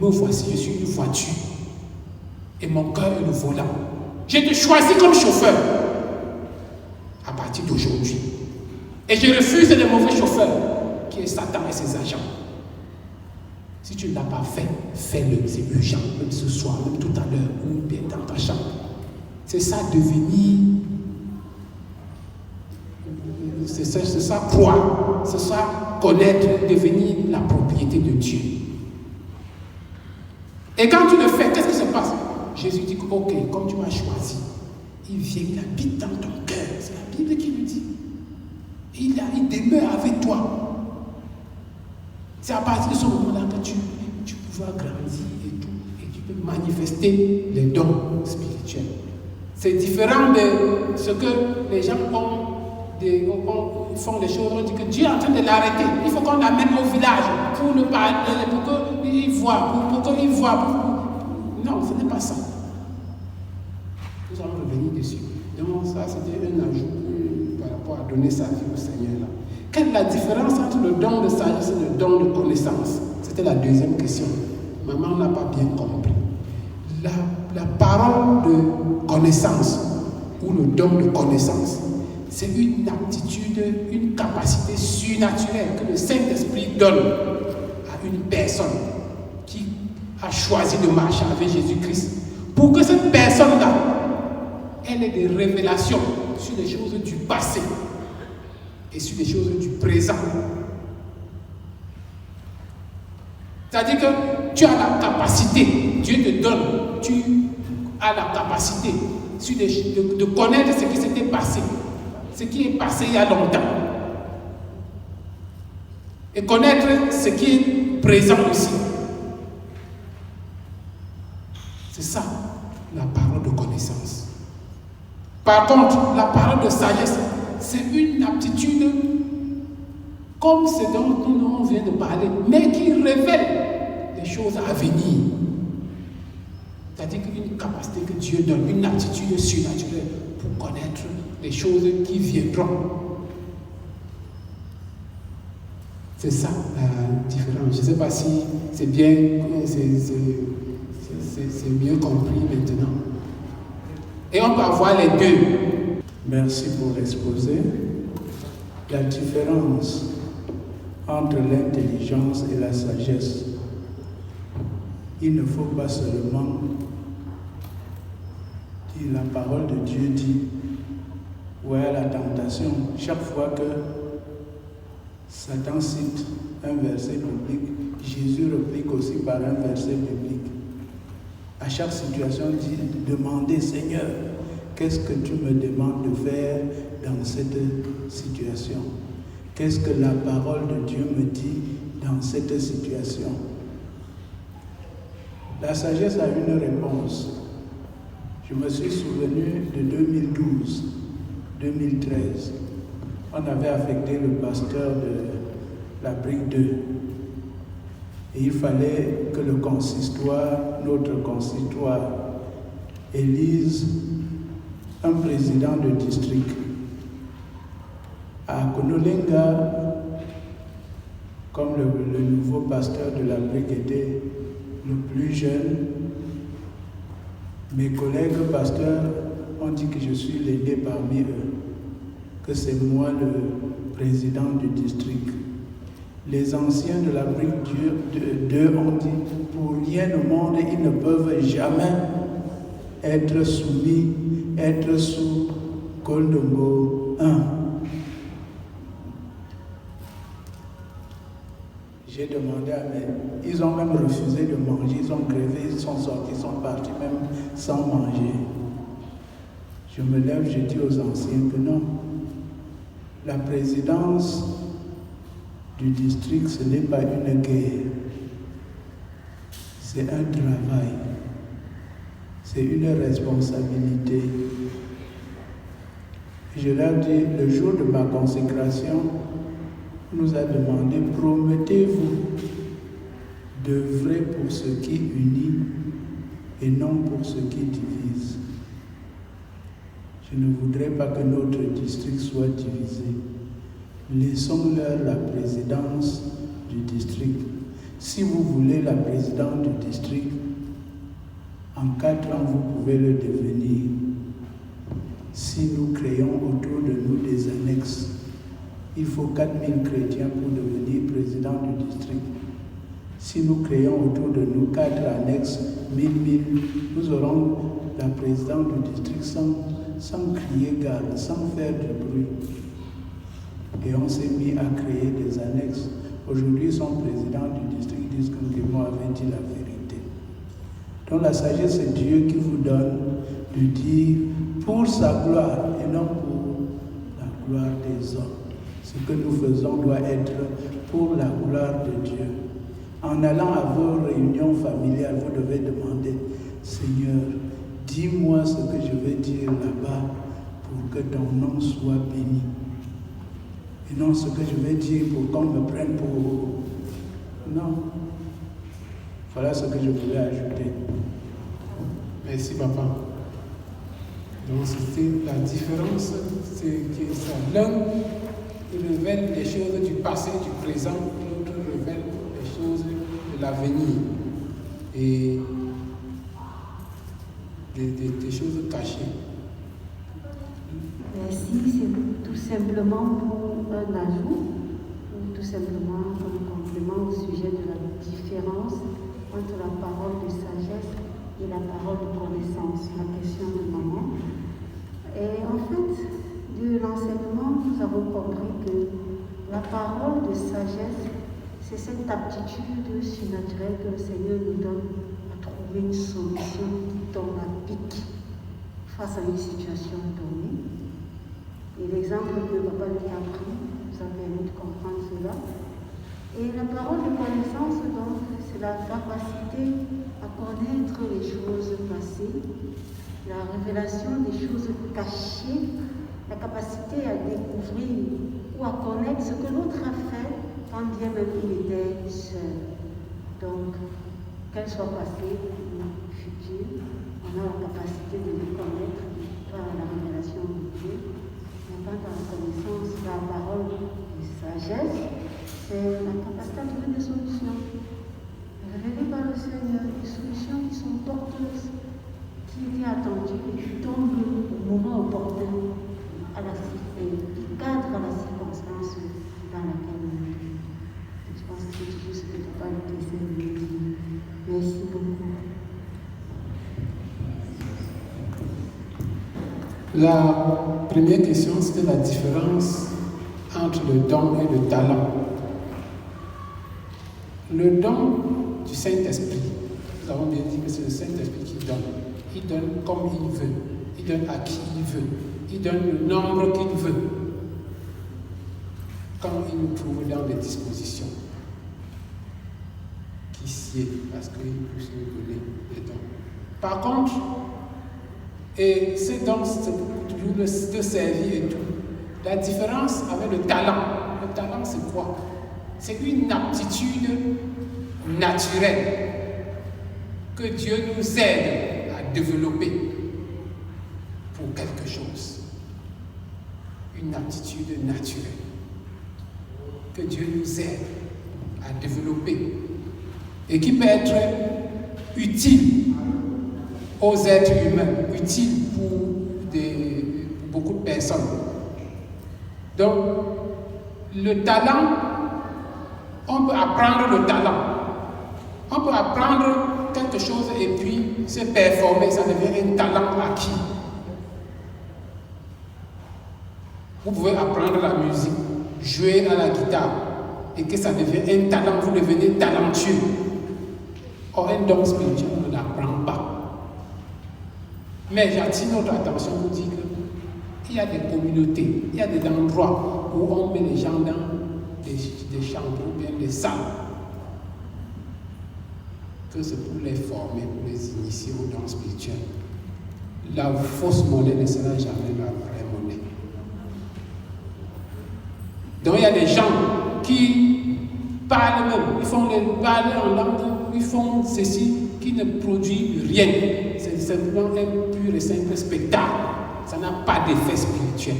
me voici, je suis une voiture. Et mon cœur est le volant. Je te choisis comme chauffeur à partir d'aujourd'hui. Et je refuse les mauvais chauffeurs qui est Satan et ses agents. Si tu ne l'as pas fait, fais-le, c'est urgent, même ce soir, même tout à l'heure, ou bien dans ta chambre. C'est ça devenir, c'est ça croire, c'est ça connaître, devenir la propriété de Dieu. Et quand tu le fais, qu'est-ce qui se passe? Jésus dit, ok, comme tu m'as choisi, il vient, il habite dans ton cœur. C'est la Bible qui le dit. Il demeure avec toi. C'est à partir de ce moment-là que tu pourras grandir et tout, et tu peux manifester les dons spirituels. C'est différent de ce que les gens font des choses, on dit que Dieu est en train de l'arrêter. Il faut qu'on l'amène au village pour le parler, pour qu'il voit, pour qu'il voit. Non, ce n'est pas ça. Nous allons revenir dessus. Donc ça, c'était un ajout par rapport à donner sa vie au Seigneur. Là. Quelle est la différence entre le don de sagesse et le don de connaissance? C'était la deuxième question. Maman n'a pas bien compris. La parole de connaissance ou le don de connaissance, c'est une aptitude, une capacité surnaturelle que le Saint-Esprit donne à une personne qui a choisi de marcher avec Jésus-Christ pour que cette personne-là elle ait des révélations sur les choses du passé et sur les choses du présent. C'est-à-dire que tu as la capacité, Dieu te donne, tu as la capacité de connaître ce qui s'était passé, ce qui est passé il y a longtemps. Et connaître ce qui est présent aussi. C'est ça, la parole de connaissance. Par contre, la parole de sagesse, c'est une aptitude comme ce dont on vient de parler, mais qui révèle les choses à venir. C'est-à-dire qu'une capacité que Dieu donne, une aptitude surnaturelle pour connaître les choses qui viendront. C'est ça la différence. Je ne sais pas si c'est bien, c'est mieux compris maintenant. Et on va voir les deux. Merci pour l'exposé. La différence entre l'intelligence et la sagesse. Il ne faut pas seulement dire la parole de Dieu dit, ouais, la tentation. Chaque fois que Satan cite un verset biblique, Jésus réplique aussi par un verset biblique. À chaque situation, demandez, Seigneur, qu'est-ce que tu me demandes de faire dans cette situation? Qu'est-ce que la parole de Dieu me dit dans cette situation? La sagesse a une réponse. Je me suis souvenu de 2012, 2013. On avait affecté le pasteur de la brique 2. Et il fallait que le consistoire, notre consistoire, élise un président de district. À Konolenga, comme le nouveau pasteur de la brique était le plus jeune, mes collègues pasteurs ont dit que je suis l'aîné parmi eux, que c'est moi le président du district. Les anciens de la brique 2 ont dit, pour rien au monde, ils ne peuvent jamais être soumis, être sous Kondongo 1. J'ai demandé à mes... Ils ont même refusé de manger, ils ont grévé, ils sont sortis, ils sont partis même sans manger. Je me lève, je dis aux anciens que non. La présidence du district, ce n'est pas une guerre. C'est un travail. C'est une responsabilité. Je leur dis, le jour de ma consécration, on nous a demandé, promettez-vous d'œuvrer pour ce qui unit et non pour ce qui divise. Je ne voudrais pas que notre district soit divisé. Laissons-leur la présidence du district. Si vous voulez la présidence du district, en 4 ans, vous pouvez le devenir. Si nous créons autour de nous des annexes, il faut 4000 chrétiens pour devenir président du district. Si nous créons autour de nous 4 annexes, 1000, nous aurons la présidente du district sans crier gare, sans faire du bruit. Et on s'est mis à créer des annexes. Aujourd'hui, son président du district dit que moi avait dit la vérité. Donc la sagesse, c'est Dieu qui vous donne de dire pour sa gloire et non pour la gloire des hommes. Ce que nous faisons doit être pour la gloire de Dieu. En allant à vos réunions familiales, vous devez demander, Seigneur, dis-moi ce que je vais dire là-bas pour que ton nom soit béni. Et non ce que je vais dire pour qu'on me prenne pour... Non. Voilà ce que je voulais ajouter. Merci, papa. Donc, c'était la différence, c'est que ça, l'un révèle les choses du passé, du présent, l'autre révèle les choses de l'avenir. Et des choses cachées. Merci, c'est tout simplement pour un ajout, ou tout simplement comme complément au sujet de la différence entre la parole de sagesse et la parole de connaissance, la question de maman. Et en fait, de l'enseignement, nous avons compris que la parole de sagesse, c'est cette aptitude surnaturelle que le Seigneur nous donne à trouver une solution qui tombe à pic face à une situation donnée. Et l'exemple que papa lui a pris nous a permis de comprendre cela. Et la parole de connaissance, donc, c'est la capacité à connaître les choses passées, la révélation des choses cachées, la capacité à découvrir ou à connaître ce que l'autre a fait quand bien même il était seul. Donc, qu'elle soit passée ou future, on a la capacité de les connaître par la révélation de Dieu. Mais quant à la connaissance, la parole de sagesse, c'est la capacité à trouver des solutions. Révélées par le Seigneur, des solutions qui sont porteuses, qui étaient attendues et qui tombent au moment opportun, qui cadrent à la circonstance dans laquelle on est. Je pense que c'est toujours ce que tu parles de essayer de me dire. Merci beaucoup. La première question, c'était la différence entre le don et le talent. Le don du Saint-Esprit, nous avons bien dit que c'est le Saint-Esprit qui donne. Il donne comme il veut, il donne à qui il veut, il donne le nombre qu'il veut, comme il nous trouve dans les dispositions qui sied, parce qu'il peut nous donner les dons. Par contre, et ces dons, c'est toujours de servir et tout. La différence avec le talent, c'est quoi? C'est une aptitude naturelle que Dieu nous aide à développer pour quelque chose. Une aptitude naturelle que Dieu nous aide à développer et qui peut être utile aux êtres humains, utile pour beaucoup de personnes. Donc, le talent, on peut apprendre le talent. On peut apprendre quelque chose et puis se performer, ça devient un talent acquis. Vous pouvez apprendre la musique, jouer à la guitare, et que ça devient un talent, vous devenez talentueux. Or, un don spirituel, on ne l'apprend pas. Mais j'attire notre attention pour dire qu'il y a des communautés, il y a des endroits où on met les gens dans des chambres ou bien des salles. Que c'est pour les former, pour les initier aux dons spirituels. La fausse monnaie ne sera jamais la vraie monnaie. Donc il y a des gens qui parlent même, ils font les parler en langue, ils font ceci qui ne produit rien. C'est simplement un pur et simple spectacle. Ça n'a pas d'effet spirituel.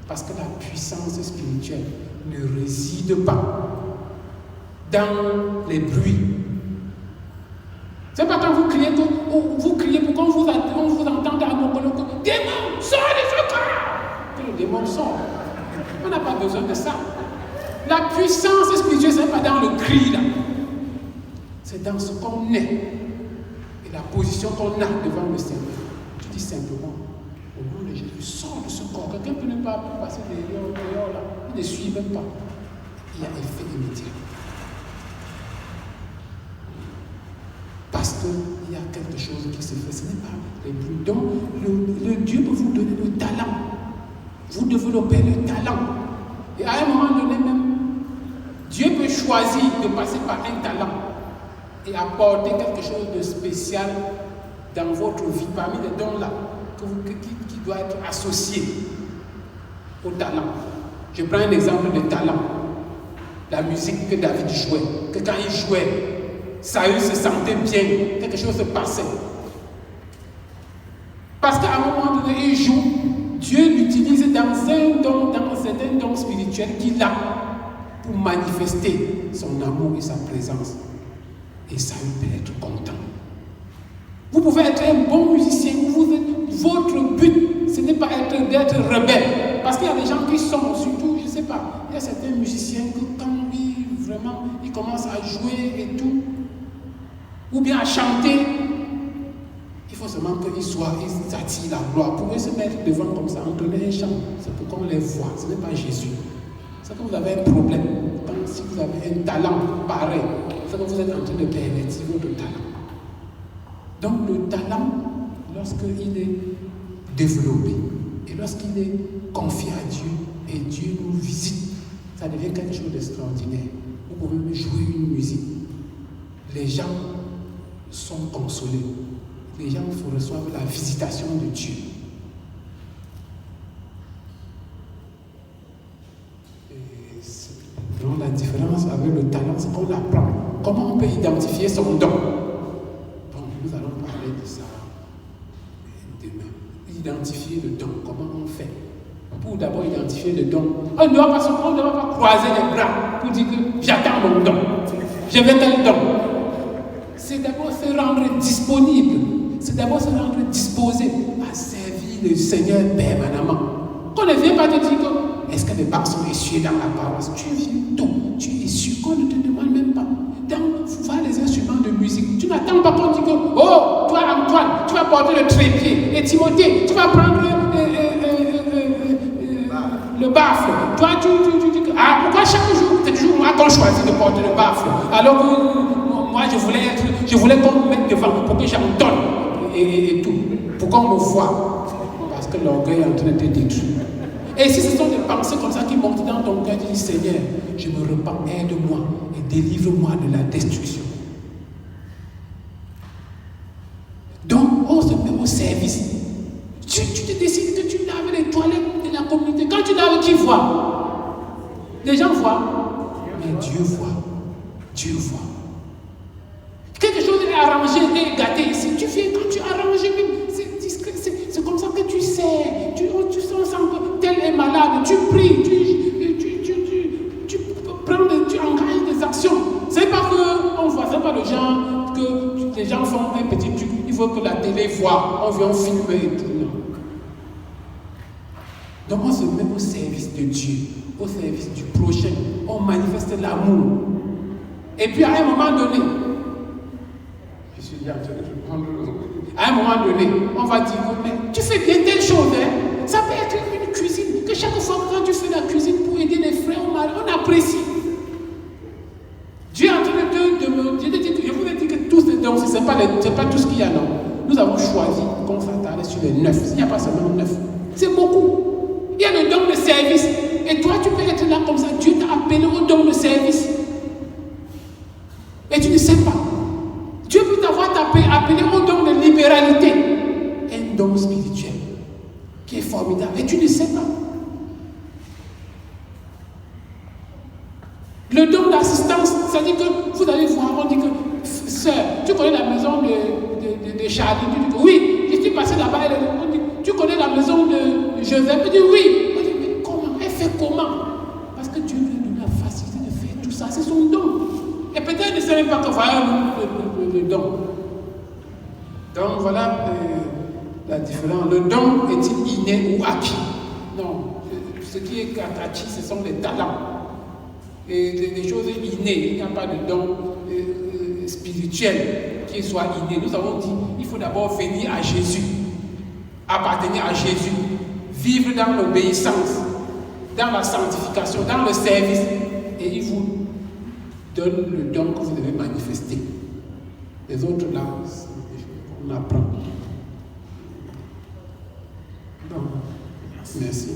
Parce que la puissance spirituelle ne réside pas dans les bruits. C'est pas quand vous criez pour qu'on vous entende à mon colloque. Démon, sors de ce corps! Que le démon sort. On n'a pas besoin de ça. La puissance spirituelle, ce n'est pas dans le cri là. C'est dans ce qu'on est et la position qu'on a devant le Seigneur. Je dis simplement, au nom de Jésus, sors de ce corps. Quelqu'un peut ne pas passer dehors là. Il ne suit même pas. Il y a effet immédiat. Parce qu'il y a quelque chose qui se fait. Ce n'est pas les bruits. Donc, le Dieu peut vous donner le talent. Vous développez le talent. Et à un moment donné même, Dieu peut choisir de passer par un talent et apporter quelque chose de spécial dans votre vie, parmi les dons là, qui doit être associé au talent. Je prends un exemple de talent. La musique que David jouait, que quand il jouait, Saül se sentait bien, quelque chose se passait. Parce qu'à un moment donné, il joue, Dieu l'utilise dans un don spirituel qu'il a pour manifester son amour et sa présence. Et Saül peut être content. Vous pouvez être un bon musicien, votre but, ce n'est pas d'être rebelle. Parce qu'il y a des gens qui sont, surtout, je ne sais pas, il y a certains musiciens que quand ils commencent à jouer et tout, ou bien à chanter, il faut seulement qu'ils attirent la gloire. Pour eux se mettre devant comme ça, entonner un chant, c'est pour qu'on les voit, ce n'est pas Jésus. C'est que vous avez un problème. Donc, si vous avez un talent pareil, c'est que vous êtes en train de pervertir votre talent. Donc le talent, lorsqu'il est développé et lorsqu'il est confié à Dieu et Dieu nous visite, ça devient quelque chose d'extraordinaire. Vous pouvez même jouer une musique. Les gens sont consolés. Les gens reçoivent la visitation de Dieu. Donc la différence avec le talent, c'est qu'on apprend. Comment on peut identifier son don? Donc nous allons parler de ça demain. Identifier le don, comment on fait? Pour d'abord identifier le don, on ne doit pas croiser les bras pour dire que j'attends mon don. Je veux tel don. C'est d'abord se rendre disponible. C'est d'abord se rendre disposé à servir le Seigneur permanemment. Qu'on ne vient pas te dire que est-ce que les bacs sont essuyés dans la paroisse? Tu viens tout, tu essuies, qu'on ne te demande même pas. Donc, voir les instruments de musique. Tu n'attends pas qu'on dise que, oh, toi Antoine, tu vas porter le trépied. Et Timothée, tu vas prendre le baffle. Toi, tu dis que, ah, pourquoi chaque jour, c'est toujours moi qu'on choisit de porter le baffle? Alors que moi, je voulais qu'on me mette devant pour que j'entonne et tout. Pour qu'on me voie. Parce que l'orgueil est en train de te détruire. Et si ce sont des pensées comme ça qui montent dans ton cœur, tu dis Seigneur, je me repens, aide-moi et délivre-moi de la destruction. Donc, on se met au service. Tu te décides que tu laves les toilettes de la communauté. Quand tu laves, qui voit? Les gens voient, mais Dieu voit. Dieu voit. Quelque chose est arrangé et gâté ici. Tu viens quand tu arranges même. C'est comme ça que tu sais. Tu sens que tel est malade. Tu pries. Tu engages des actions. C'est pas qu'on voit, c'est pas le genre que les gens font un petit truc. Il faut que la télé voit. On vient filmer et tout. Non. Donc on se met au service de Dieu, au service du prochain. On manifeste l'amour. Et puis à un moment donné, je suis là, à un moment donné, on va dire, mais tu fais bien telle chose, hein? Ça peut être une cuisine, que chaque fois quand tu fais la cuisine pour aider les frères ou mari, on apprécie. Dieu est en train de me dire, je vous ai dit que tous les dons, ce n'est pas tout ce qu'il y a, non. Nous avons choisi qu'on s'attarde sur les 9. S'il n'y a pas seulement 9, c'est beaucoup. Il y a le don de service. Et toi, tu peux être là comme ça. Dieu t'a appelé au don de service. Et tu ne sais pas. Dieu peut t'avoir appelé au don de libéralité. Un don spirituel qui est formidable. Et tu ne sais pas. Le don d'assistance, c'est-à-dire que vous allez voir, on dit que, sœur, tu connais la maison de Charlie? Tu dis que oui, je suis passé là-bas. On dit, tu connais la maison de Joseph? Elle dit oui. On dit, mais comment? Elle fait comment? Parce que Dieu lui a donné la facilité de faire tout ça. C'est son don. Et peut-être elle ne sait même pas que voilà le don. Donc voilà la différence. Le don est-il inné ou acquis? Non. Ce qui est acquis, ce sont les talents. Et des choses innées. Il n'y a pas de don spirituel spirituel qui soit inné. Nous avons dit, il faut d'abord venir à Jésus, appartenir à Jésus, vivre dans l'obéissance, dans la sanctification, dans le service, et il vous donne le don que vous devez manifester. Les autres là, on apprend. Donc, merci.